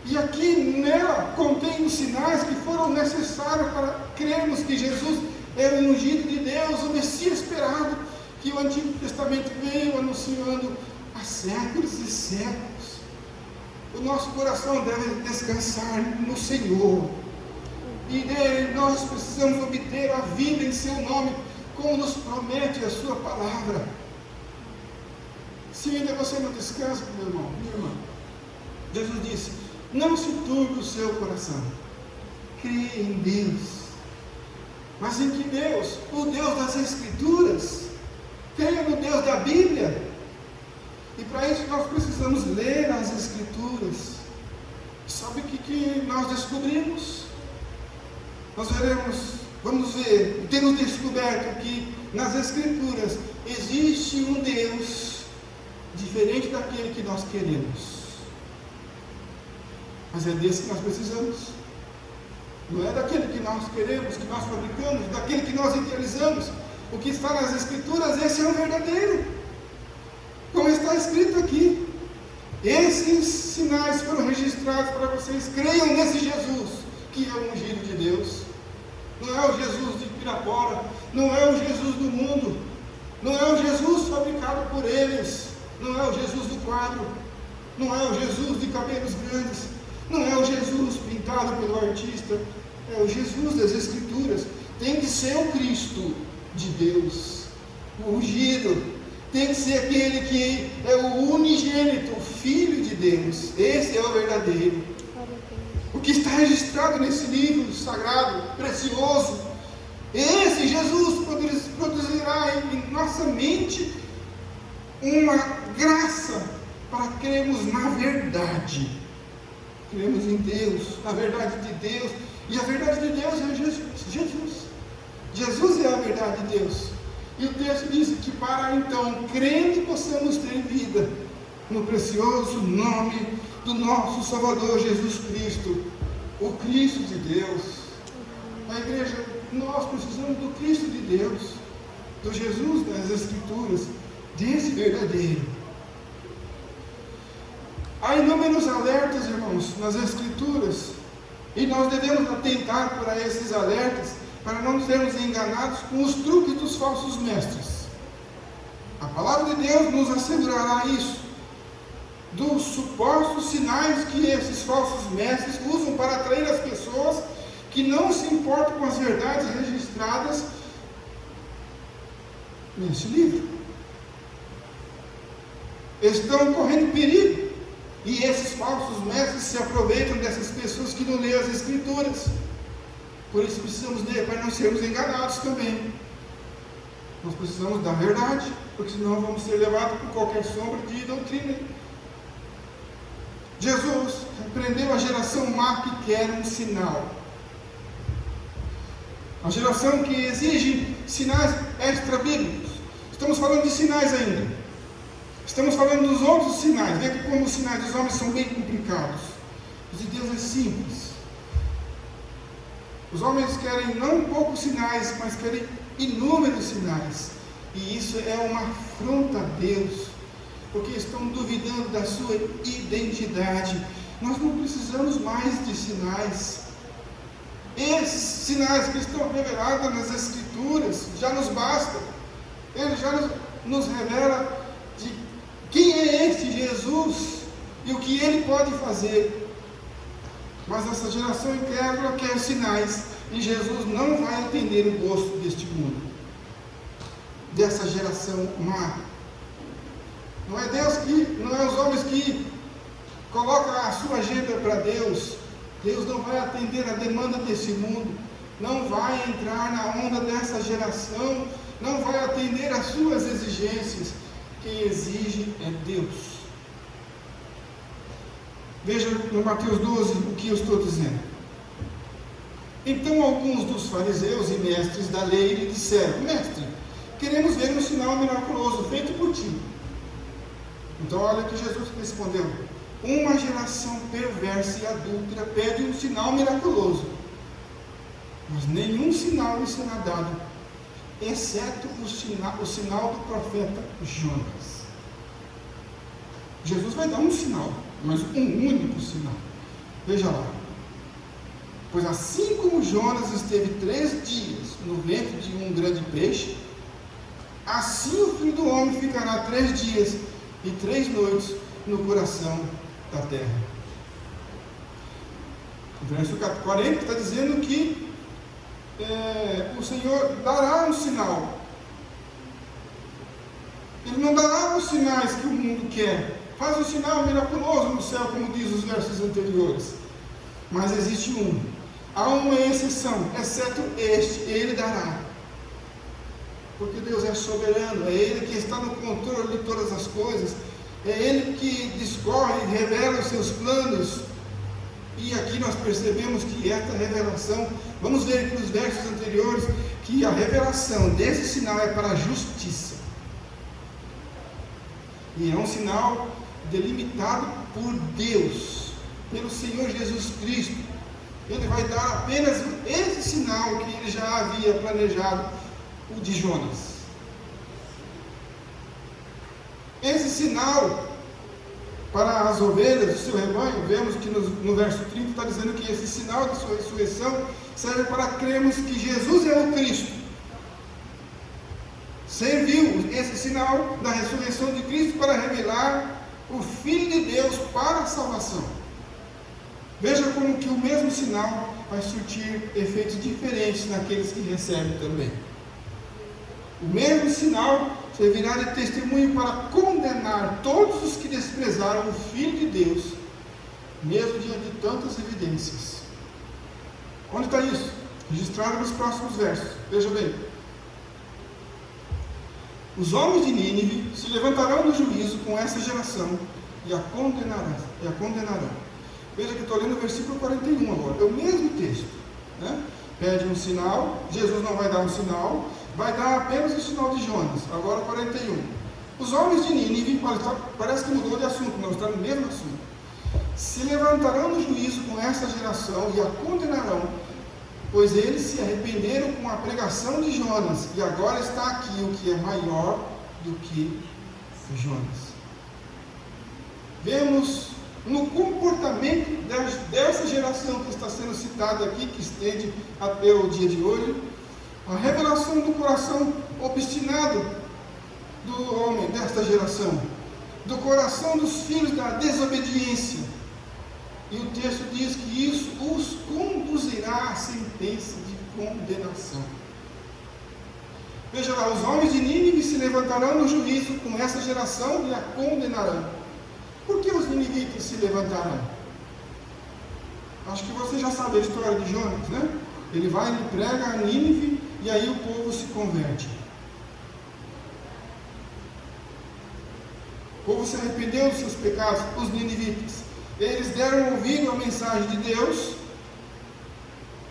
E aqui nela contém os sinais que foram necessários para crermos que Jesus era o ungido de Deus, o Messias esperado, que o Antigo Testamento veio anunciando há séculos e séculos. O nosso coração deve descansar no Senhor. E dele nós precisamos obter a vida em seu nome, como nos promete a sua palavra. Se ainda você não descansa, meu irmão, minha irmã, Jesus disse: não se turbe o seu coração, creia em Deus. Mas em que Deus? O Deus das Escrituras. Creia no Deus da Bíblia. E para isso nós precisamos ler as Escrituras. Sabe o que nós descobrimos? Nós vamos ver, temos descoberto que nas Escrituras existe um Deus diferente daquele que nós queremos. Mas é desse que nós precisamos. Não é daquele que nós queremos, que nós fabricamos, daquele que nós idealizamos. O que está nas Escrituras, esse é o verdadeiro. Como está escrito aqui. Esses sinais foram registrados para vocês. Creiam nesse Jesus, que é o ungido de Deus. Não é o Jesus de Pirapora. Não é o Jesus do mundo. Não é o Jesus fabricado por eles. Não é o Jesus do quadro. Não é o Jesus de cabelos grandes. Não é o Jesus pintado pelo artista. É o Jesus das Escrituras. Tem que ser o Cristo de Deus, o ungido. Tem que ser aquele que é o unigênito, o Filho de Deus. Esse é o verdadeiro. O que está registrado nesse livro sagrado, precioso. Esse Jesus produzirá em nossa mente uma graça para crermos na verdade. Cremos em Deus, na verdade de Deus. E a verdade de Deus é Jesus. Jesus é a verdade de Deus. E o texto diz que para então, crendo, possamos ter vida no precioso nome do nosso Salvador Jesus Cristo, o Cristo de Deus. A igreja, nós precisamos do Cristo de Deus, do Jesus das Escrituras, desse verdadeiro. Há inúmeros alertas, irmãos, nas Escrituras, e nós devemos atentar para esses alertas, para não sermos enganados com os truques dos falsos mestres. A palavra de Deus nos assegurará isso, dos supostos sinais que esses falsos mestres usam para atrair as pessoas que não se importam com as verdades registradas neste livro. Estão correndo perigo, e esses falsos mestres se aproveitam dessas pessoas que não leem as Escrituras. Por isso precisamos ler, para não sermos enganados também. Nós precisamos da verdade, porque senão vamos ser levados por qualquer sombra de doutrina. Jesus repreendeu a geração má que quer um sinal. A geração que exige sinais extra-bíblicos. Estamos falando de sinais ainda. Estamos falando dos outros sinais. Veja que como os sinais dos homens são bem complicados. Os de Deus é simples. Os homens querem não poucos sinais, mas querem inúmeros sinais. E isso é uma afronta a Deus, porque estão duvidando da sua identidade. Nós não precisamos mais de sinais. Esses sinais que estão revelados nas Escrituras já nos basta. Ele já nos revela de quem é este Jesus e o que ele pode fazer. Mas essa geração incrédula quer sinais, e Jesus não vai atender o gosto deste mundo, dessa geração má. Não é Deus não é os homens que colocam a sua agenda para Deus. Deus não vai atender a demanda desse mundo, não vai entrar na onda dessa geração, não vai atender às suas exigências. Quem exige é Deus. Veja no Mateus 12 o que eu estou dizendo. Então alguns dos fariseus e mestres da lei lhe disseram: Mestre, queremos ver um sinal miraculoso feito por ti. Então olha que Jesus respondeu: uma geração perversa e adúltera pede um sinal miraculoso, mas nenhum sinal lhe será dado, exceto o sinal do profeta Jonas. Jesus vai dar um sinal, mas um único sinal. Veja lá. Pois assim como Jonas esteve 3 dias no ventre de um grande peixe, assim o Filho do Homem ficará 3 dias e 3 noites no coração da terra. O verso 40 está dizendo que o Senhor dará um sinal. Ele não dará os sinais que o mundo quer. Faz um sinal miraculoso no céu, como diz os versos anteriores. Mas existe um. Há uma exceção, exceto este, ele dará. Porque Deus é soberano, é Ele que está no controle de todas as coisas, é Ele que discorre e revela os seus planos. E aqui nós percebemos que esta revelação, vamos ver aqui nos versos anteriores, que a revelação desse sinal é para a justiça. E é um sinal delimitado por Deus, pelo Senhor Jesus Cristo. Ele vai dar apenas esse sinal que ele já havia planejado, o de Jonas. Esse sinal para as ovelhas do seu rebanho, vemos que no verso 30 está dizendo que esse sinal de sua ressurreição serve para crermos que Jesus é o Cristo. Serviu esse sinal da ressurreição de Cristo para revelar o Filho de Deus para a salvação. Veja como que o mesmo sinal vai surtir efeitos diferentes naqueles que recebem também. O mesmo sinal servirá de testemunho para condenar todos os que desprezaram o Filho de Deus, mesmo diante de tantas evidências. Onde está isso? Registrado nos próximos versos. Veja bem. Os homens de Nínive se levantarão no juízo com essa geração e a condenarão. Veja que estou lendo o versículo 41 agora. É o mesmo texto, né? Pede um sinal, Jesus não vai dar um sinal, vai dar apenas o sinal de Jonas. Agora 41. Os homens de Nínive, parece que mudou de assunto, nós estamos no mesmo assunto. Se levantarão no juízo com essa geração e a condenarão, pois eles se arrependeram com a pregação de Jonas, e agora está aqui o que é maior do que Jonas. Vemos no comportamento dessa geração que está sendo citada aqui, que estende até o dia de hoje, a revelação do coração obstinado do homem desta geração, do coração dos filhos da desobediência. E o texto diz que isso os conduzirá à sentença de condenação. Veja lá, os homens de Nínive se levantarão no juízo com essa geração e a condenarão. Por que os ninivitas se levantarão? Acho que você já sabe a história de Jonas, né? Ele vai, ele prega a Nínive e aí o povo se converte. O povo se arrependeu dos seus pecados, os ninivitas. Eles deram ouvido à mensagem de Deus,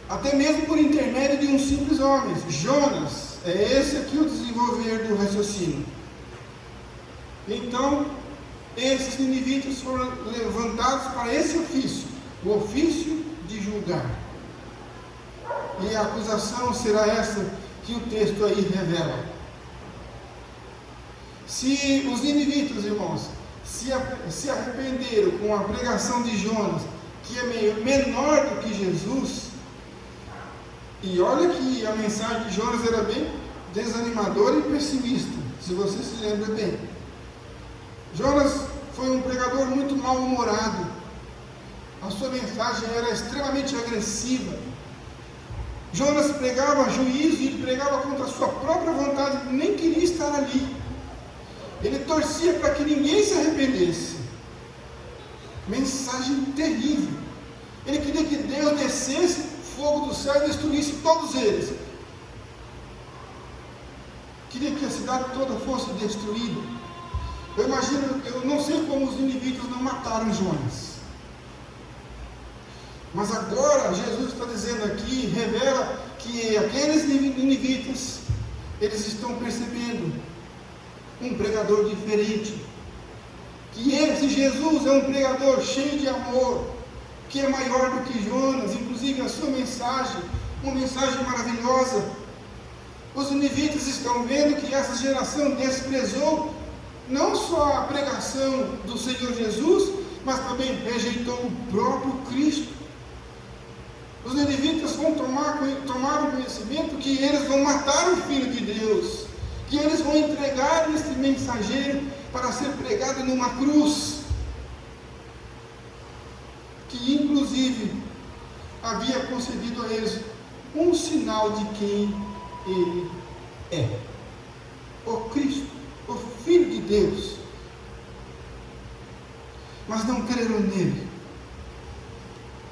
até mesmo por intermédio de um simples homem, Jonas. É esse aqui o desenvolver do raciocínio. Então, esses ninivitas foram levantados para esse ofício, o ofício de julgar. E a acusação será essa que o texto aí revela. Se os ninivitas, irmãos, se arrependeram com a pregação de Jonas, que é menor do que Jesus, e olha que a mensagem de Jonas era bem desanimadora e pessimista, se você se lembra bem. Jonas foi um pregador muito mal-humorado. A sua mensagem era extremamente agressiva. Jonas pregava juízo e ele pregava contra a sua própria vontade, nem queria estar ali. Ele torcia para que ninguém se arrependesse. Mensagem terrível. Ele queria que Deus descesse fogo do céu e destruísse todos eles. Queria que a cidade toda fosse destruída. Eu imagino, eu não sei como os ninivitas não mataram Jonas. Mas agora Jesus está dizendo aqui, revela que aqueles ninivitas, eles estão percebendo um pregador diferente. Que esse Jesus é um pregador cheio de amor, que é maior do que Jonas, inclusive a sua mensagem, uma mensagem maravilhosa. Os ninivitas estão vendo que essa geração desprezou não só a pregação do Senhor Jesus, mas também rejeitou o próprio Cristo. Os ninivitas tomaram conhecimento que eles vão matar o Filho de Deus, que eles vão entregar esse mensageiro para ser pregado numa cruz, que inclusive havia concedido a eles um sinal de quem ele é: o Cristo, o Filho de Deus. Mas não creram nele.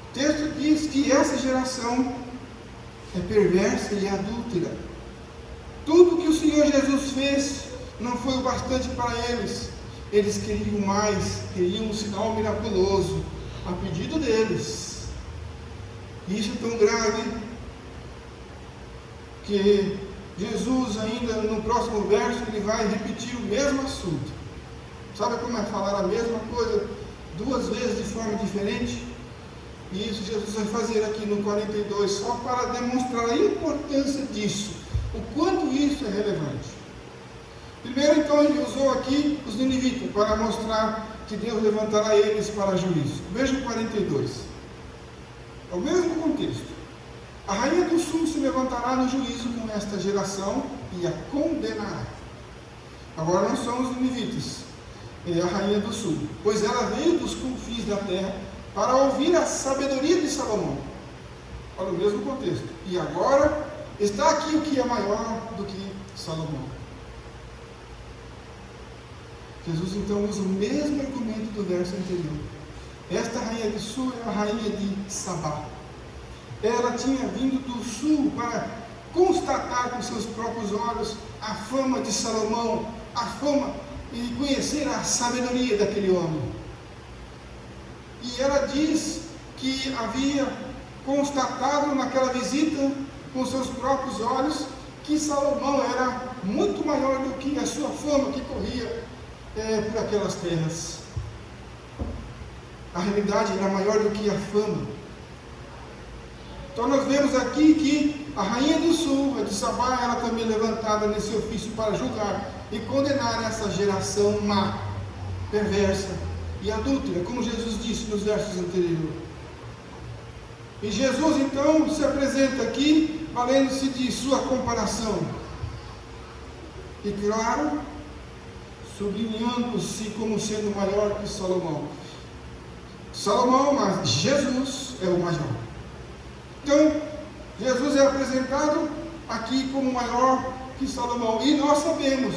O texto diz que essa geração é perversa e adúltera. Tudo que o Senhor Jesus fez não foi o bastante para eles. Eles queriam mais, queriam um sinal miraculoso a pedido deles. Isso é tão grave que Jesus, ainda no próximo verso, ele vai repetir o mesmo assunto. Sabe como é falar a mesma coisa duas vezes de forma diferente? E isso Jesus vai fazer aqui no 42, só para demonstrar a importância disso, o quanto isso é relevante. Primeiro, então, ele usou aqui os ninivitas para mostrar que Deus levantará eles para juízo. Veja o 42. É o mesmo contexto. A rainha do sul se levantará no juízo com esta geração e a condenará. Agora não são os ninivitas, é a rainha do sul, pois ela veio dos confins da terra para ouvir a sabedoria de Salomão. Olha o mesmo contexto. E agora está aqui o que é maior do que Salomão. Jesus então usa o mesmo argumento do verso anterior. Esta rainha do sul é a rainha de Sabá. Ela tinha vindo do sul para constatar com seus próprios olhos a fama de Salomão, a fama e conhecer a sabedoria daquele homem. E ela diz que havia constatado naquela visita com seus próprios olhos que Salomão era muito maior do que a sua fama que corria por aquelas terras. A realidade era maior do que a fama. Então nós vemos aqui que a rainha do sul, a de Sabá, ela também levantada nesse ofício para julgar e condenar essa geração má, perversa e adúltera, como Jesus disse nos versos anteriores. E Jesus então se apresenta aqui, valendo-se de sua comparação. E claro, sublinhando-se como sendo maior que Salomão. Salomão, mas Jesus é o maior. Então, Jesus é apresentado aqui como maior que Salomão. E nós sabemos,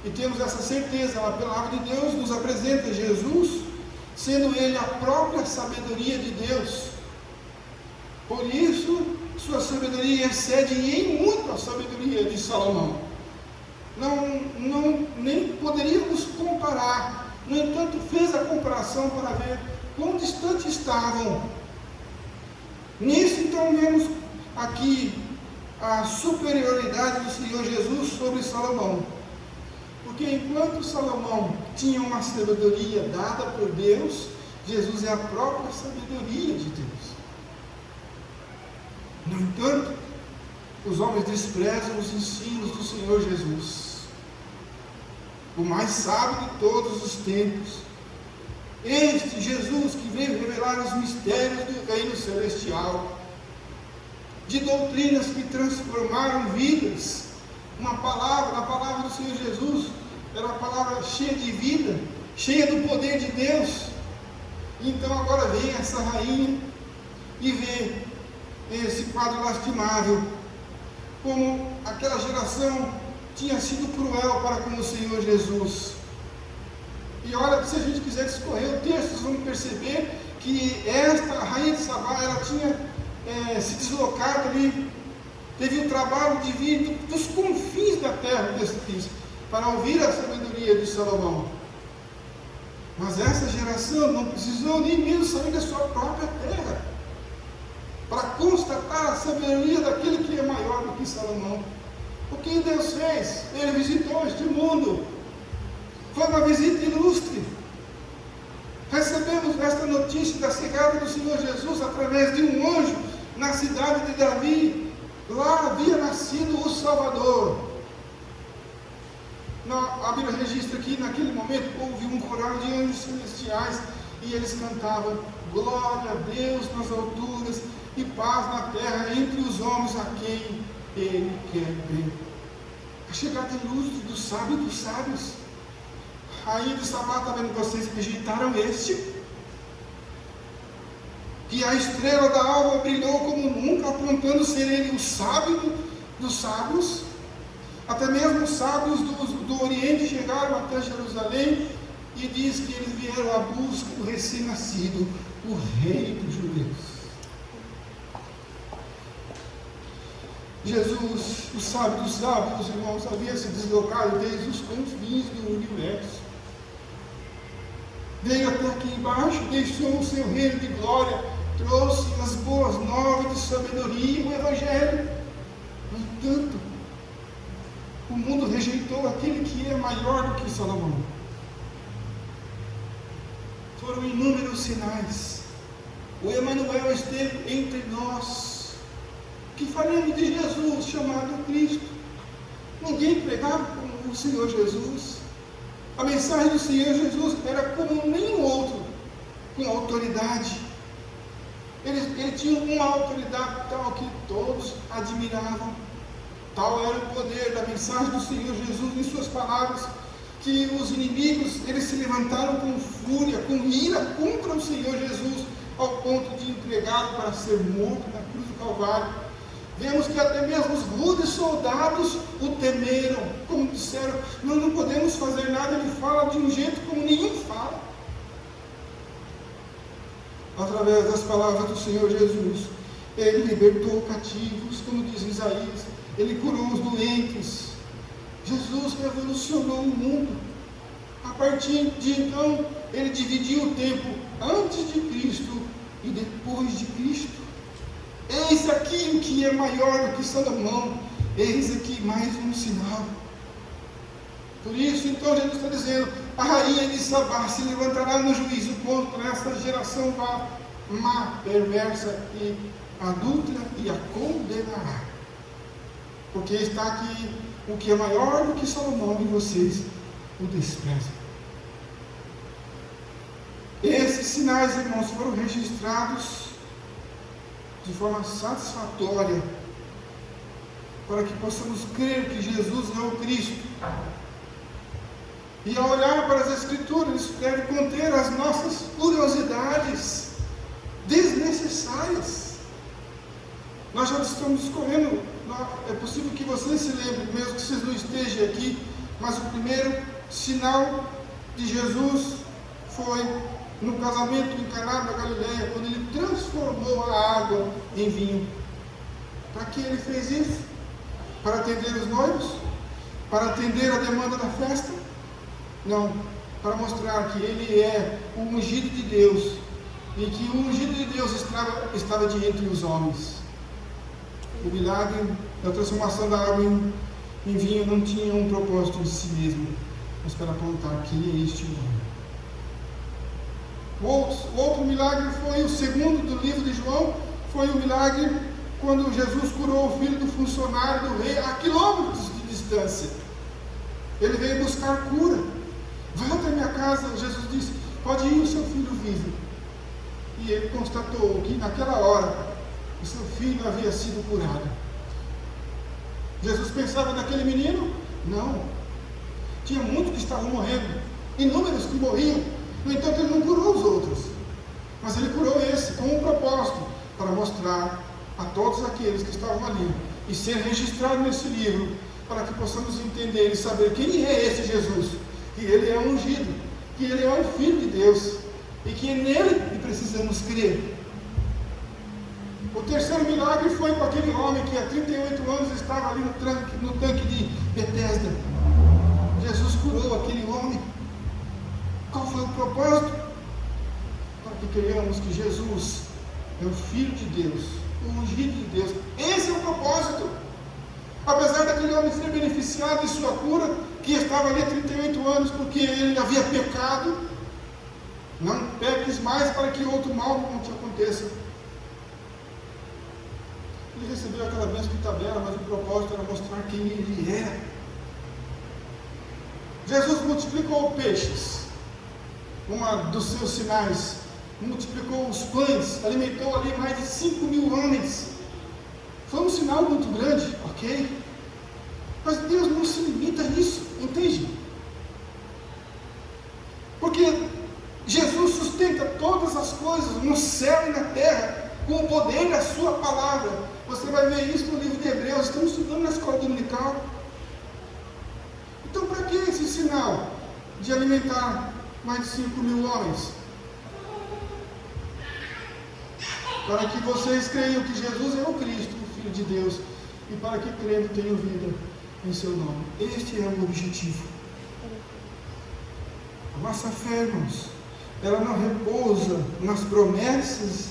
e temos essa certeza, a palavra de Deus nos apresenta Jesus, sendo Ele a própria sabedoria de Deus. Por isso, sua sabedoria excede em muito a sabedoria de Salomão. Nem poderíamos comparar. No entanto, fez a comparação para ver quão distantes estavam. Nisso, então, vemos aqui a superioridade do Senhor Jesus sobre Salomão. Porque enquanto Salomão tinha uma sabedoria dada por Deus, Jesus é a própria sabedoria de Deus. No entanto, os homens desprezam os ensinos do Senhor Jesus, o mais sábio de todos os tempos. Este Jesus que veio revelar os mistérios do reino celestial, de doutrinas que transformaram vidas. A palavra do Senhor Jesus era uma palavra cheia de vida, cheia do poder de Deus. Então agora vem essa rainha e vê esse quadro lastimável, como aquela geração tinha sido cruel para com o Senhor Jesus. E olha, se a gente quiser discorrer o texto, vocês vão perceber que esta rainha de Sabá, ela tinha se deslocado ali, teve o trabalho de vir dos confins da terra, o texto diz, para ouvir a sabedoria de Salomão. Mas essa geração não precisou nem mesmo sair da sua própria terra para constatar a sabedoria daquele que é maior do que Salomão. O que Deus fez? Ele visitou este mundo. Foi uma visita ilustre. Recebemos esta notícia da chegada do Senhor Jesus através de um anjo na cidade de Davi. Lá havia nascido o Salvador. A Bíblia registra que naquele momento houve um coral de anjos celestiais e eles cantavam: glória a Deus nas alturas e paz na terra entre os homens a quem Ele quer bem. A chegada ilustre do sábio dos sábios. A rainha de Sabá, está vendo, vocês rejeitaram este, que a estrela da alva brilhou como nunca, apontando ser ele o sábio dos sábios. Até mesmo os sábios do Oriente chegaram até Jerusalém e diz que eles vieram à busca do recém-nascido, o rei dos judeus. Jesus, o sábio dos sábios, irmãos, havia se deslocado desde os confins do universo. Veio até aqui embaixo, deixou o seu reino de glória, trouxe as boas novas de sabedoria e o Evangelho. No entanto, o mundo rejeitou aquele que é maior do que Salomão. Foram inúmeros sinais. O Emanuel esteve entre nós. Que faremos de Jesus, chamado Cristo? Ninguém pregava como o Senhor Jesus. A mensagem do Senhor Jesus era como nenhum outro, com autoridade. Ele tinha uma autoridade tal que todos admiravam. Tal era o poder da mensagem do Senhor Jesus em suas palavras, que os inimigos, eles se levantaram com fúria, com ira contra o Senhor Jesus, ao ponto de entregá-lo para ser morto na cruz do Calvário. Vemos que até mesmo os rudes soldados o temeram, como disseram: nós não podemos fazer nada, ele fala de um jeito como nenhum fala. Através das palavras do Senhor Jesus, ele libertou cativos, como diz Isaías, ele curou os doentes. Jesus revolucionou o mundo. A partir de então, ele dividiu o tempo antes de Cristo e depois de Cristo. Eis aqui o que é maior do que Salomão. Eis aqui mais um sinal. Por isso, então, Jesus está dizendo: a rainha de Sabá se levantará no juízo contra essa geração má, perversa e adúltera, e a condenará. Porque está aqui o que é maior do que Salomão, e vocês o desprezam. Esses sinais, irmãos, foram registrados de forma satisfatória, para que possamos crer que Jesus é o Cristo. E ao olhar para as Escrituras, isso deve conter as nossas curiosidades desnecessárias. Nós já estamos discorrendo, é possível que vocês se lembrem, mesmo que vocês não estejam aqui, mas o primeiro sinal de Jesus foi no casamento em Caná da Galileia, quando ele transformou a água em vinho. Para que ele fez isso? Para atender os noivos? Para atender a demanda da festa? Não, para mostrar que ele é o ungido de Deus e que o ungido de Deus estava diante dos homens. O milagre da transformação da água em vinho não tinha um propósito em si mesmo, mas para apontar quem é este homem. O outro milagre foi o segundo do livro de João, foi o milagre quando Jesus curou o filho do funcionário do rei a quilômetros de distância. Ele veio buscar cura. Volta à minha casa, Jesus disse, pode ir, o seu filho vive. E ele constatou que naquela hora o seu filho havia sido curado. Jesus pensava naquele menino? Não. Tinha muitos que estavam morrendo, inúmeros que morriam. No entanto, ele não curou os outros, mas ele curou esse com um propósito, para mostrar a todos aqueles que estavam ali e ser registrado nesse livro, para que possamos entender e saber quem é esse Jesus, que ele é ungido, que ele é o Filho de Deus e que nele precisamos crer. O terceiro milagre foi com aquele homem que há 38 anos estava ali no tanque de Betesda. Jesus curou aquele homem. Qual foi o propósito? Para que creiamos que Jesus é o Filho de Deus, o ungido de Deus. Esse é o propósito. Apesar daquele homem ser beneficiado de sua cura, que estava ali há 38 anos porque ele havia pecado, não peques mais para que outro mal não te aconteça. Ele recebeu aquela bênção de tabela, mas o propósito era mostrar quem ele era. Jesus multiplicou peixes, uma dos seus sinais, multiplicou os pães, alimentou ali mais de 5.000 homens. Foi um sinal muito grande, ok? Mas Deus não se limita a isso, entende? Porque Jesus sustenta todas as coisas no céu e na terra, com o poder da sua palavra. Você vai ver isso no livro de Hebreus, estamos estudando na escola dominical. Então, para que esse sinal de alimentar mais de 5.000 homens? Para que vocês creiam que Jesus é o Cristo, o Filho de Deus, e para que crendo tenham vida em seu nome. Este é o objetivo. A nossa fé, irmãos, ela não repousa nas promessas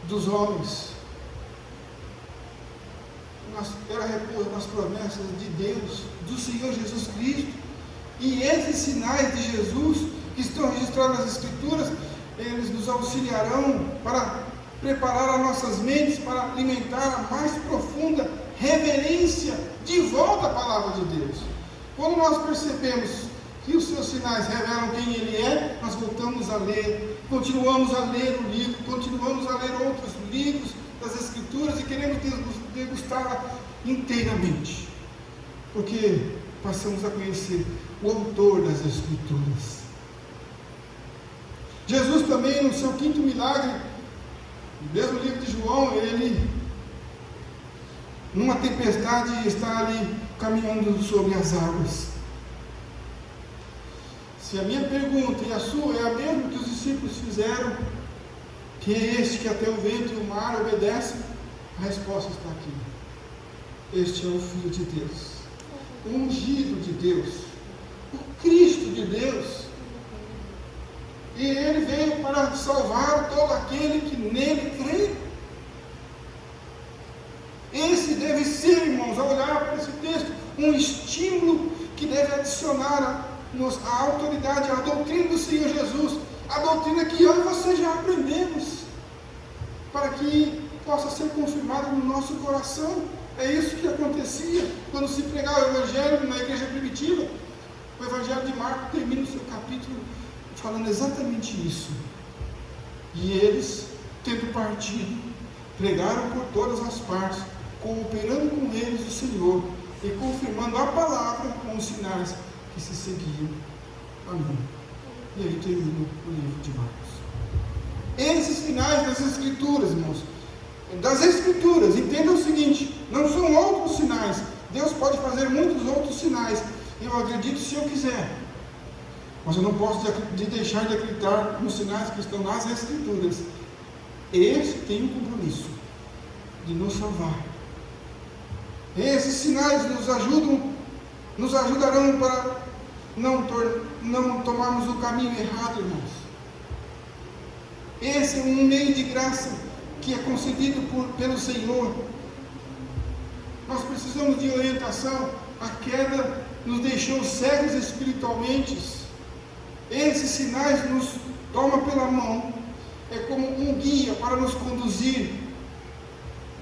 dos homens. Ela repousa nas promessas de Deus, do Senhor Jesus Cristo. E esses sinais de Jesus, que estão registrados nas Escrituras, eles nos auxiliarão para preparar as nossas mentes para alimentar a mais profunda reverência de volta à palavra de Deus. Quando nós percebemos que os seus sinais revelam quem Ele é, nós voltamos a ler, continuamos a ler o livro, continuamos a ler outros livros das Escrituras e queremos degustá-la inteiramente, porque passamos a conhecer o autor das Escrituras. Jesus também, no seu quinto milagre, no mesmo livro de João, ele, numa tempestade, está ali caminhando sobre as águas. Se a minha pergunta e a sua é a mesma que os discípulos fizeram, que é este que até o vento e o mar obedecem, a resposta está aqui. Este é o Filho de Deus, o ungido de Deus, o Cristo de Deus. E Ele veio para salvar todo aquele que nele crê. Esse deve ser, irmãos, ao olhar para esse texto, um estímulo que deve adicionar-nos a autoridade, a doutrina do Senhor Jesus, a doutrina que eu e você já aprendemos, para que possa ser confirmada no nosso coração. É isso que acontecia quando se pregava o Evangelho na igreja primitiva. O Evangelho de Marcos termina o seu capítulo falando exatamente isso. E eles, tendo partido, pregaram por todas as partes, cooperando com eles o Senhor e confirmando a palavra com os sinais que se seguiam. Amém. E aí termina o livro de Marcos. Esses sinais das Escrituras, irmãos, das Escrituras, entenda o seguinte, não são outros sinais. Deus pode fazer muitos outros sinais, eu acredito se eu quiser, mas eu não posso deixar de acreditar nos sinais que estão nas Escrituras. Esse tem um compromisso de nos salvar. Esses sinais nos ajudarão para não tomarmos o caminho errado, irmãos. Esse é um meio de graça que é concedido pelo Senhor. Nós precisamos de orientação. A queda nos deixou cegos espiritualmente. Esses sinais nos tomam pela mão, é como um guia para nos conduzir.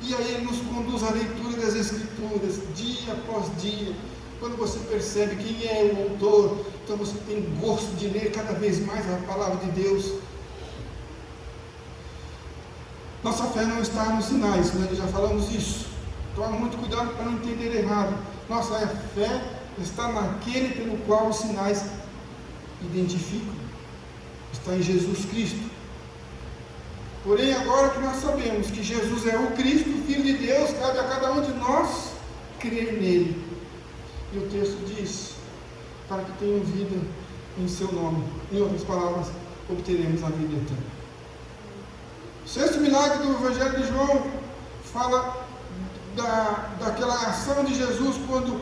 E aí ele nos conduz à leitura das Escrituras, dia após dia. Quando você percebe quem é o autor, então você tem gosto de ler cada vez mais a palavra de Deus. Nossa fé não está nos sinais, nós já falamos isso. Tome muito cuidado para não entender errado. Nossa fé está naquele pelo qual os sinais identificam. Está em Jesus Cristo. Porém, agora que nós sabemos que Jesus é o Cristo, o Filho de Deus, cabe a cada um de nós crer nele. E o texto diz, para que tenham vida em seu nome. Em outras palavras, obteremos a vida eterna. O sexto milagre do Evangelho de João fala daquela ação de Jesus quando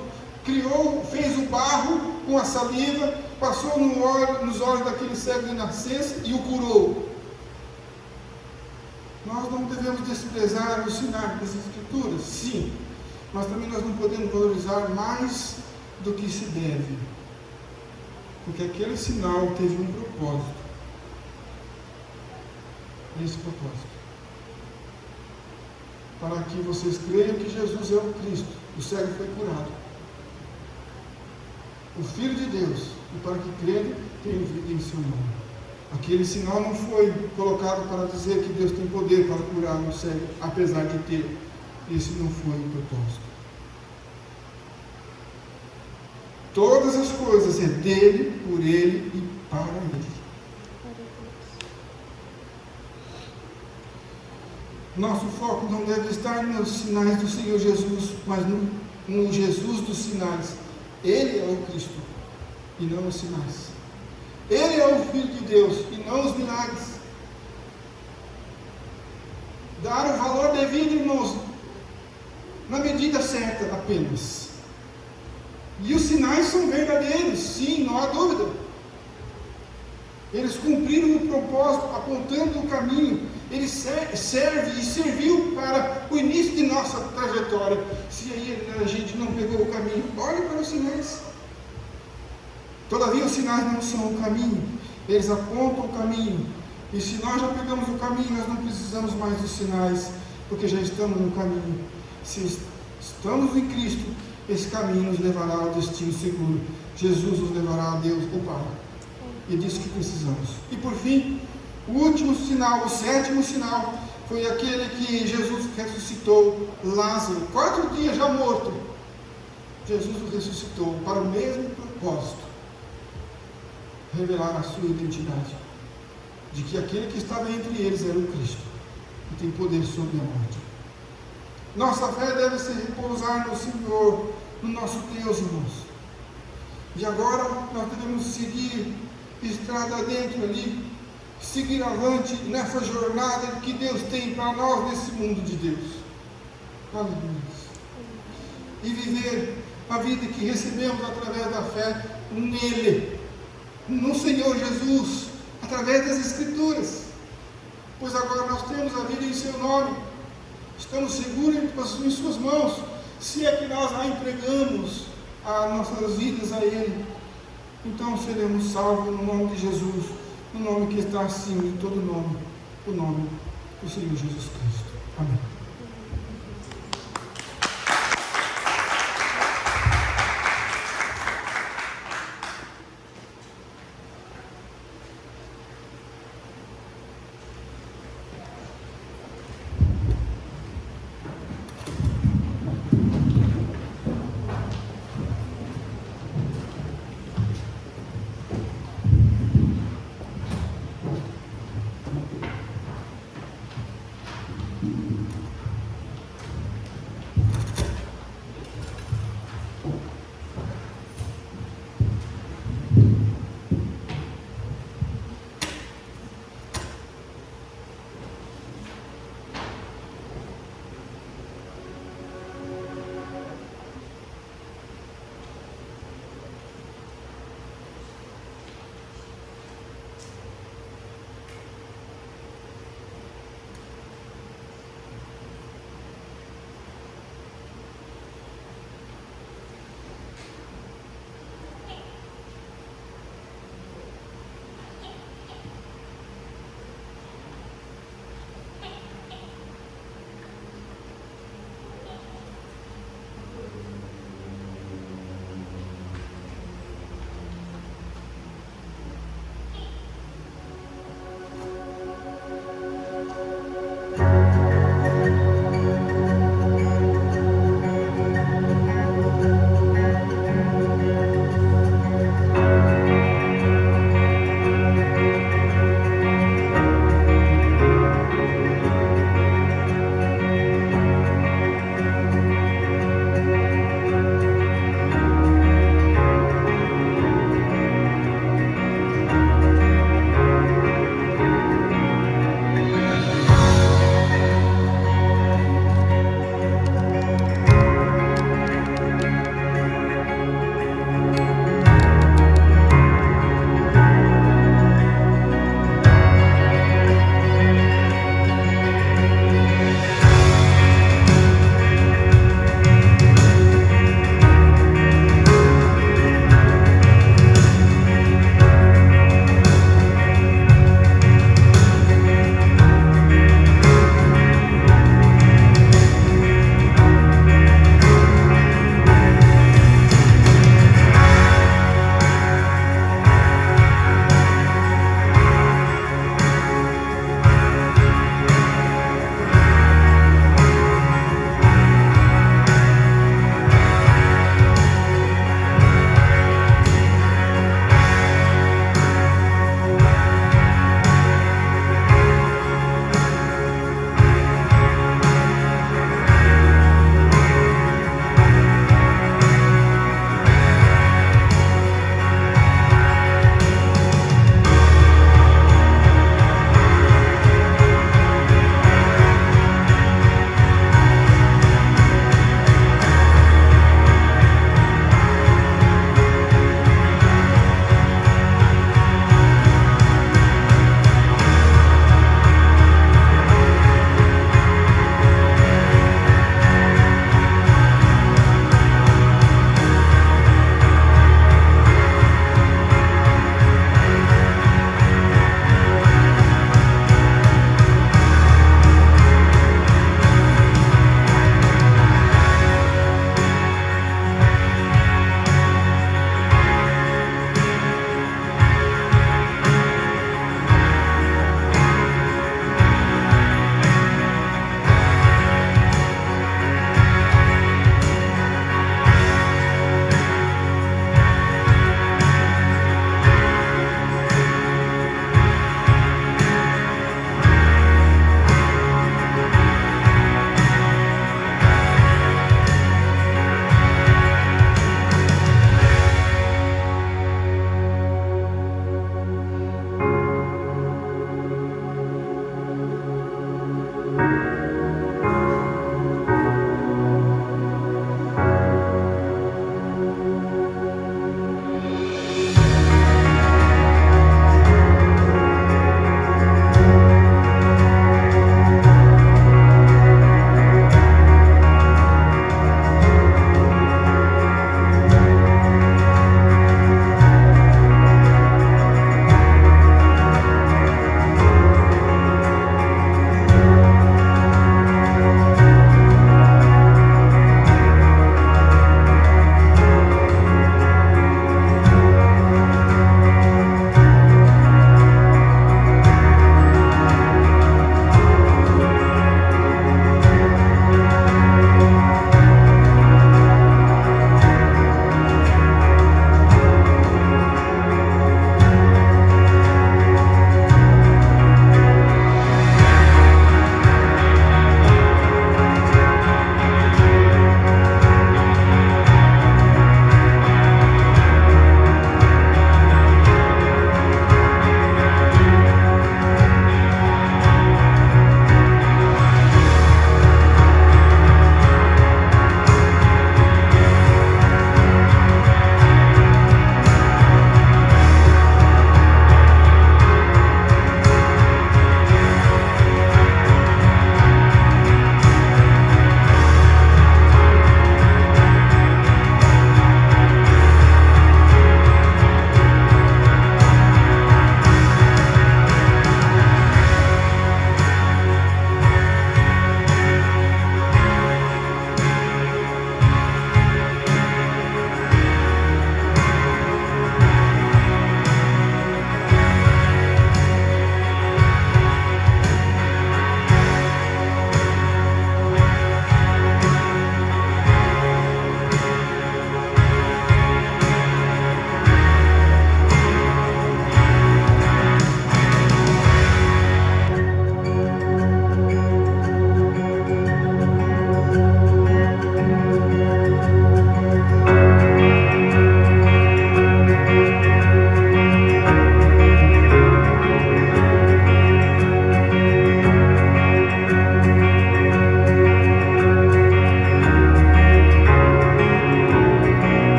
fez o barro com a saliva, passou nos olhos daquele cego de nascença e o curou. Nós não devemos desprezar os sinais das Escrituras, sim, mas também nós não podemos valorizar mais do que se deve, porque aquele sinal teve um propósito. Esse propósito, para que vocês creiam que Jesus é o Cristo, o cego foi curado, o Filho de Deus, e para que crendo tenham vida em seu nome. Aquele sinal não foi colocado para dizer que Deus tem poder para curar o cego, apesar de ter. Esse não foi o propósito. Todas as coisas é dele, por ele e para ele. Nosso foco não deve estar nos sinais do Senhor Jesus, mas no Jesus dos sinais. Ele é o Cristo e não os sinais. Ele é o Filho de Deus e não os milagres. Dar o valor devido, irmãos, na medida certa apenas. E os sinais são verdadeiros, sim, não há dúvida. Eles cumpriram o propósito, apontando o caminho. Ele serve e serviu para o início de nossa trajetória. Se aí a gente não pegou o caminho, olhe para os sinais. Todavia, os sinais não são o caminho, eles apontam o caminho. E se nós já pegamos o caminho, nós não precisamos mais dos sinais, porque já estamos no caminho. Se estamos em Cristo, esse caminho nos levará ao destino seguro. Jesus nos levará a Deus, o Pai. E disso que precisamos. E por fim, o último sinal, o sétimo sinal, foi aquele que Jesus ressuscitou Lázaro, 4 dias já morto. Jesus o ressuscitou para o mesmo propósito. Revelar a sua identidade, de que aquele que estava entre eles era o Cristo, que tem poder sobre a morte. Nossa fé deve se repousar no Senhor, no nosso Deus, irmãos. E agora nós devemos seguir estrada dentro ali, seguir avante nessa jornada que Deus tem para nós nesse mundo de Deus. Aleluia. E viver a vida que recebemos através da fé nele, no Senhor Jesus, através das Escrituras, pois agora nós temos a vida em seu nome, estamos seguros em suas mãos, se é que nós a entregamos as nossas vidas a Ele, então seremos salvos no nome de Jesus, no nome que está acima de todo nome, o nome do Senhor Jesus Cristo. Amém.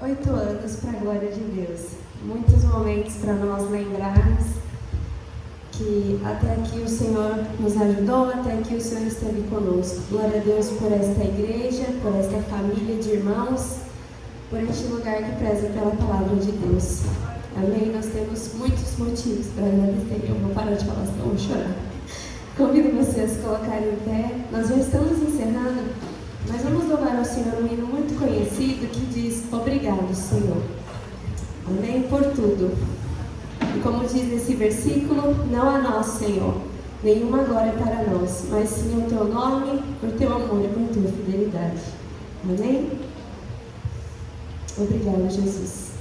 8 anos para a glória de Deus. Muitos momentos para nós lembrarmos que até aqui o Senhor nos ajudou, até aqui o Senhor esteve conosco. Glória a Deus por esta igreja, por esta família de irmãos, por este lugar que preza pela palavra de Deus. Amém? Nós temos muitos motivos para agradecer. Eu vou parar de falar, senão eu vou chorar. Convido vocês a se colocarem em pé. Nós já estamos encerrando, mas vamos louvar ao Senhor um hino muito conhecido que diz: obrigado, Senhor. Amém? Por tudo. E como diz esse versículo, não a nós, Senhor, nenhuma glória para nós, mas sim o teu nome, por teu amor e por tua fidelidade. Amém? Obrigado, Jesus.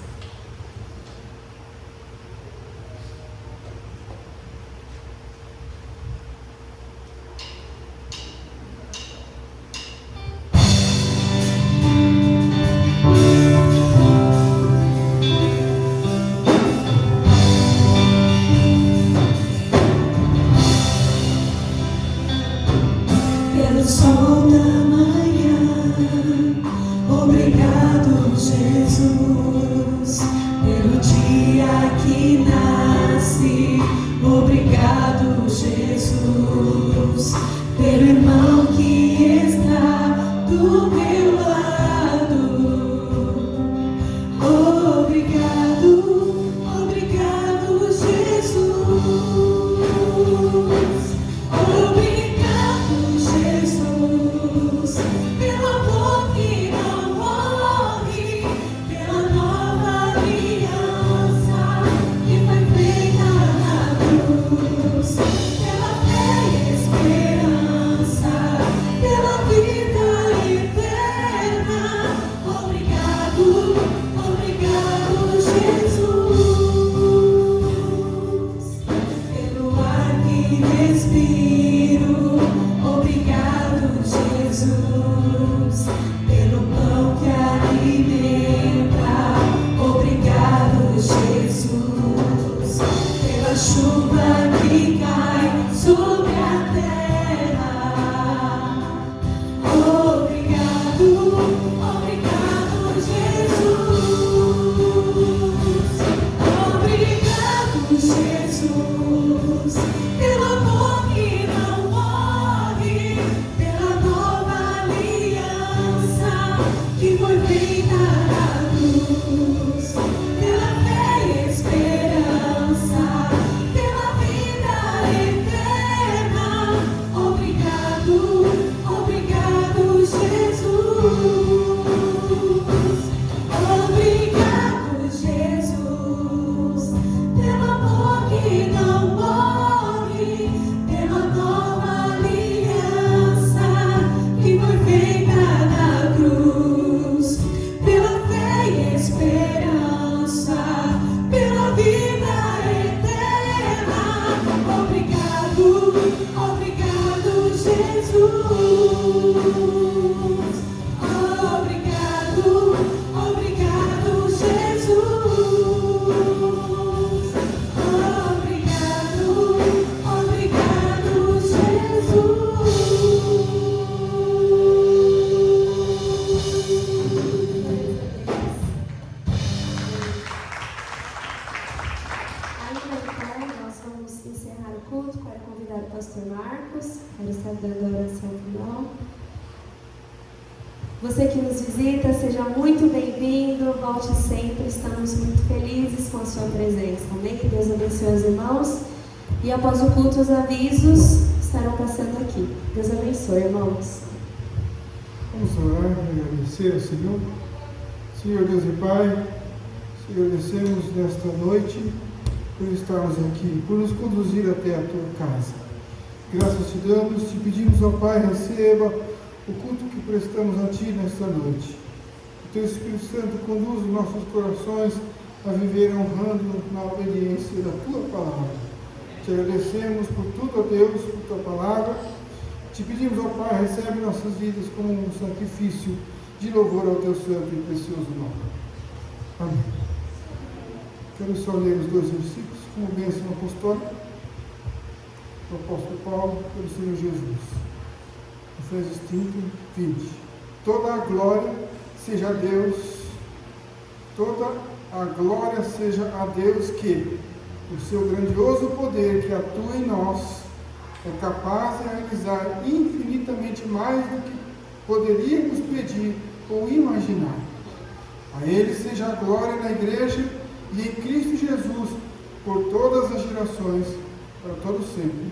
Você que nos visita, seja muito bem-vindo, volte sempre, estamos muito felizes com a sua presença, amém? Deus abençoe os irmãos e após o culto os avisos estarão passando aqui. Deus abençoe, irmãos. Vamos orar e agradecer ao Senhor. Senhor Deus e Pai, te agradecemos nesta noite por estarmos aqui, por nos conduzir até a tua casa. Graças te damos, te pedimos, ó Pai, receba o culto que prestamos a Ti nesta noite. O Teu Espírito Santo conduz os nossos corações a viver honrando na obediência da Tua palavra. Te agradecemos por tudo, ó Deus, por Tua palavra. Te pedimos, ó Pai, recebe nossas vidas como um sacrifício de louvor ao Teu santo e precioso nome. Amém. Quero só ler os 2 versículos como bênção apostólica do apóstolo Paulo pelo Senhor Jesus. Efésios 30, 20. Toda a glória seja a Deus, toda a glória seja a Deus que, o seu grandioso poder que atua em nós, é capaz de realizar infinitamente mais do que poderíamos pedir ou imaginar. A Ele seja a glória na Igreja e em Cristo Jesus, por todas as gerações, para todos sempre.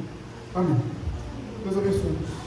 Amém. Deus abençoe.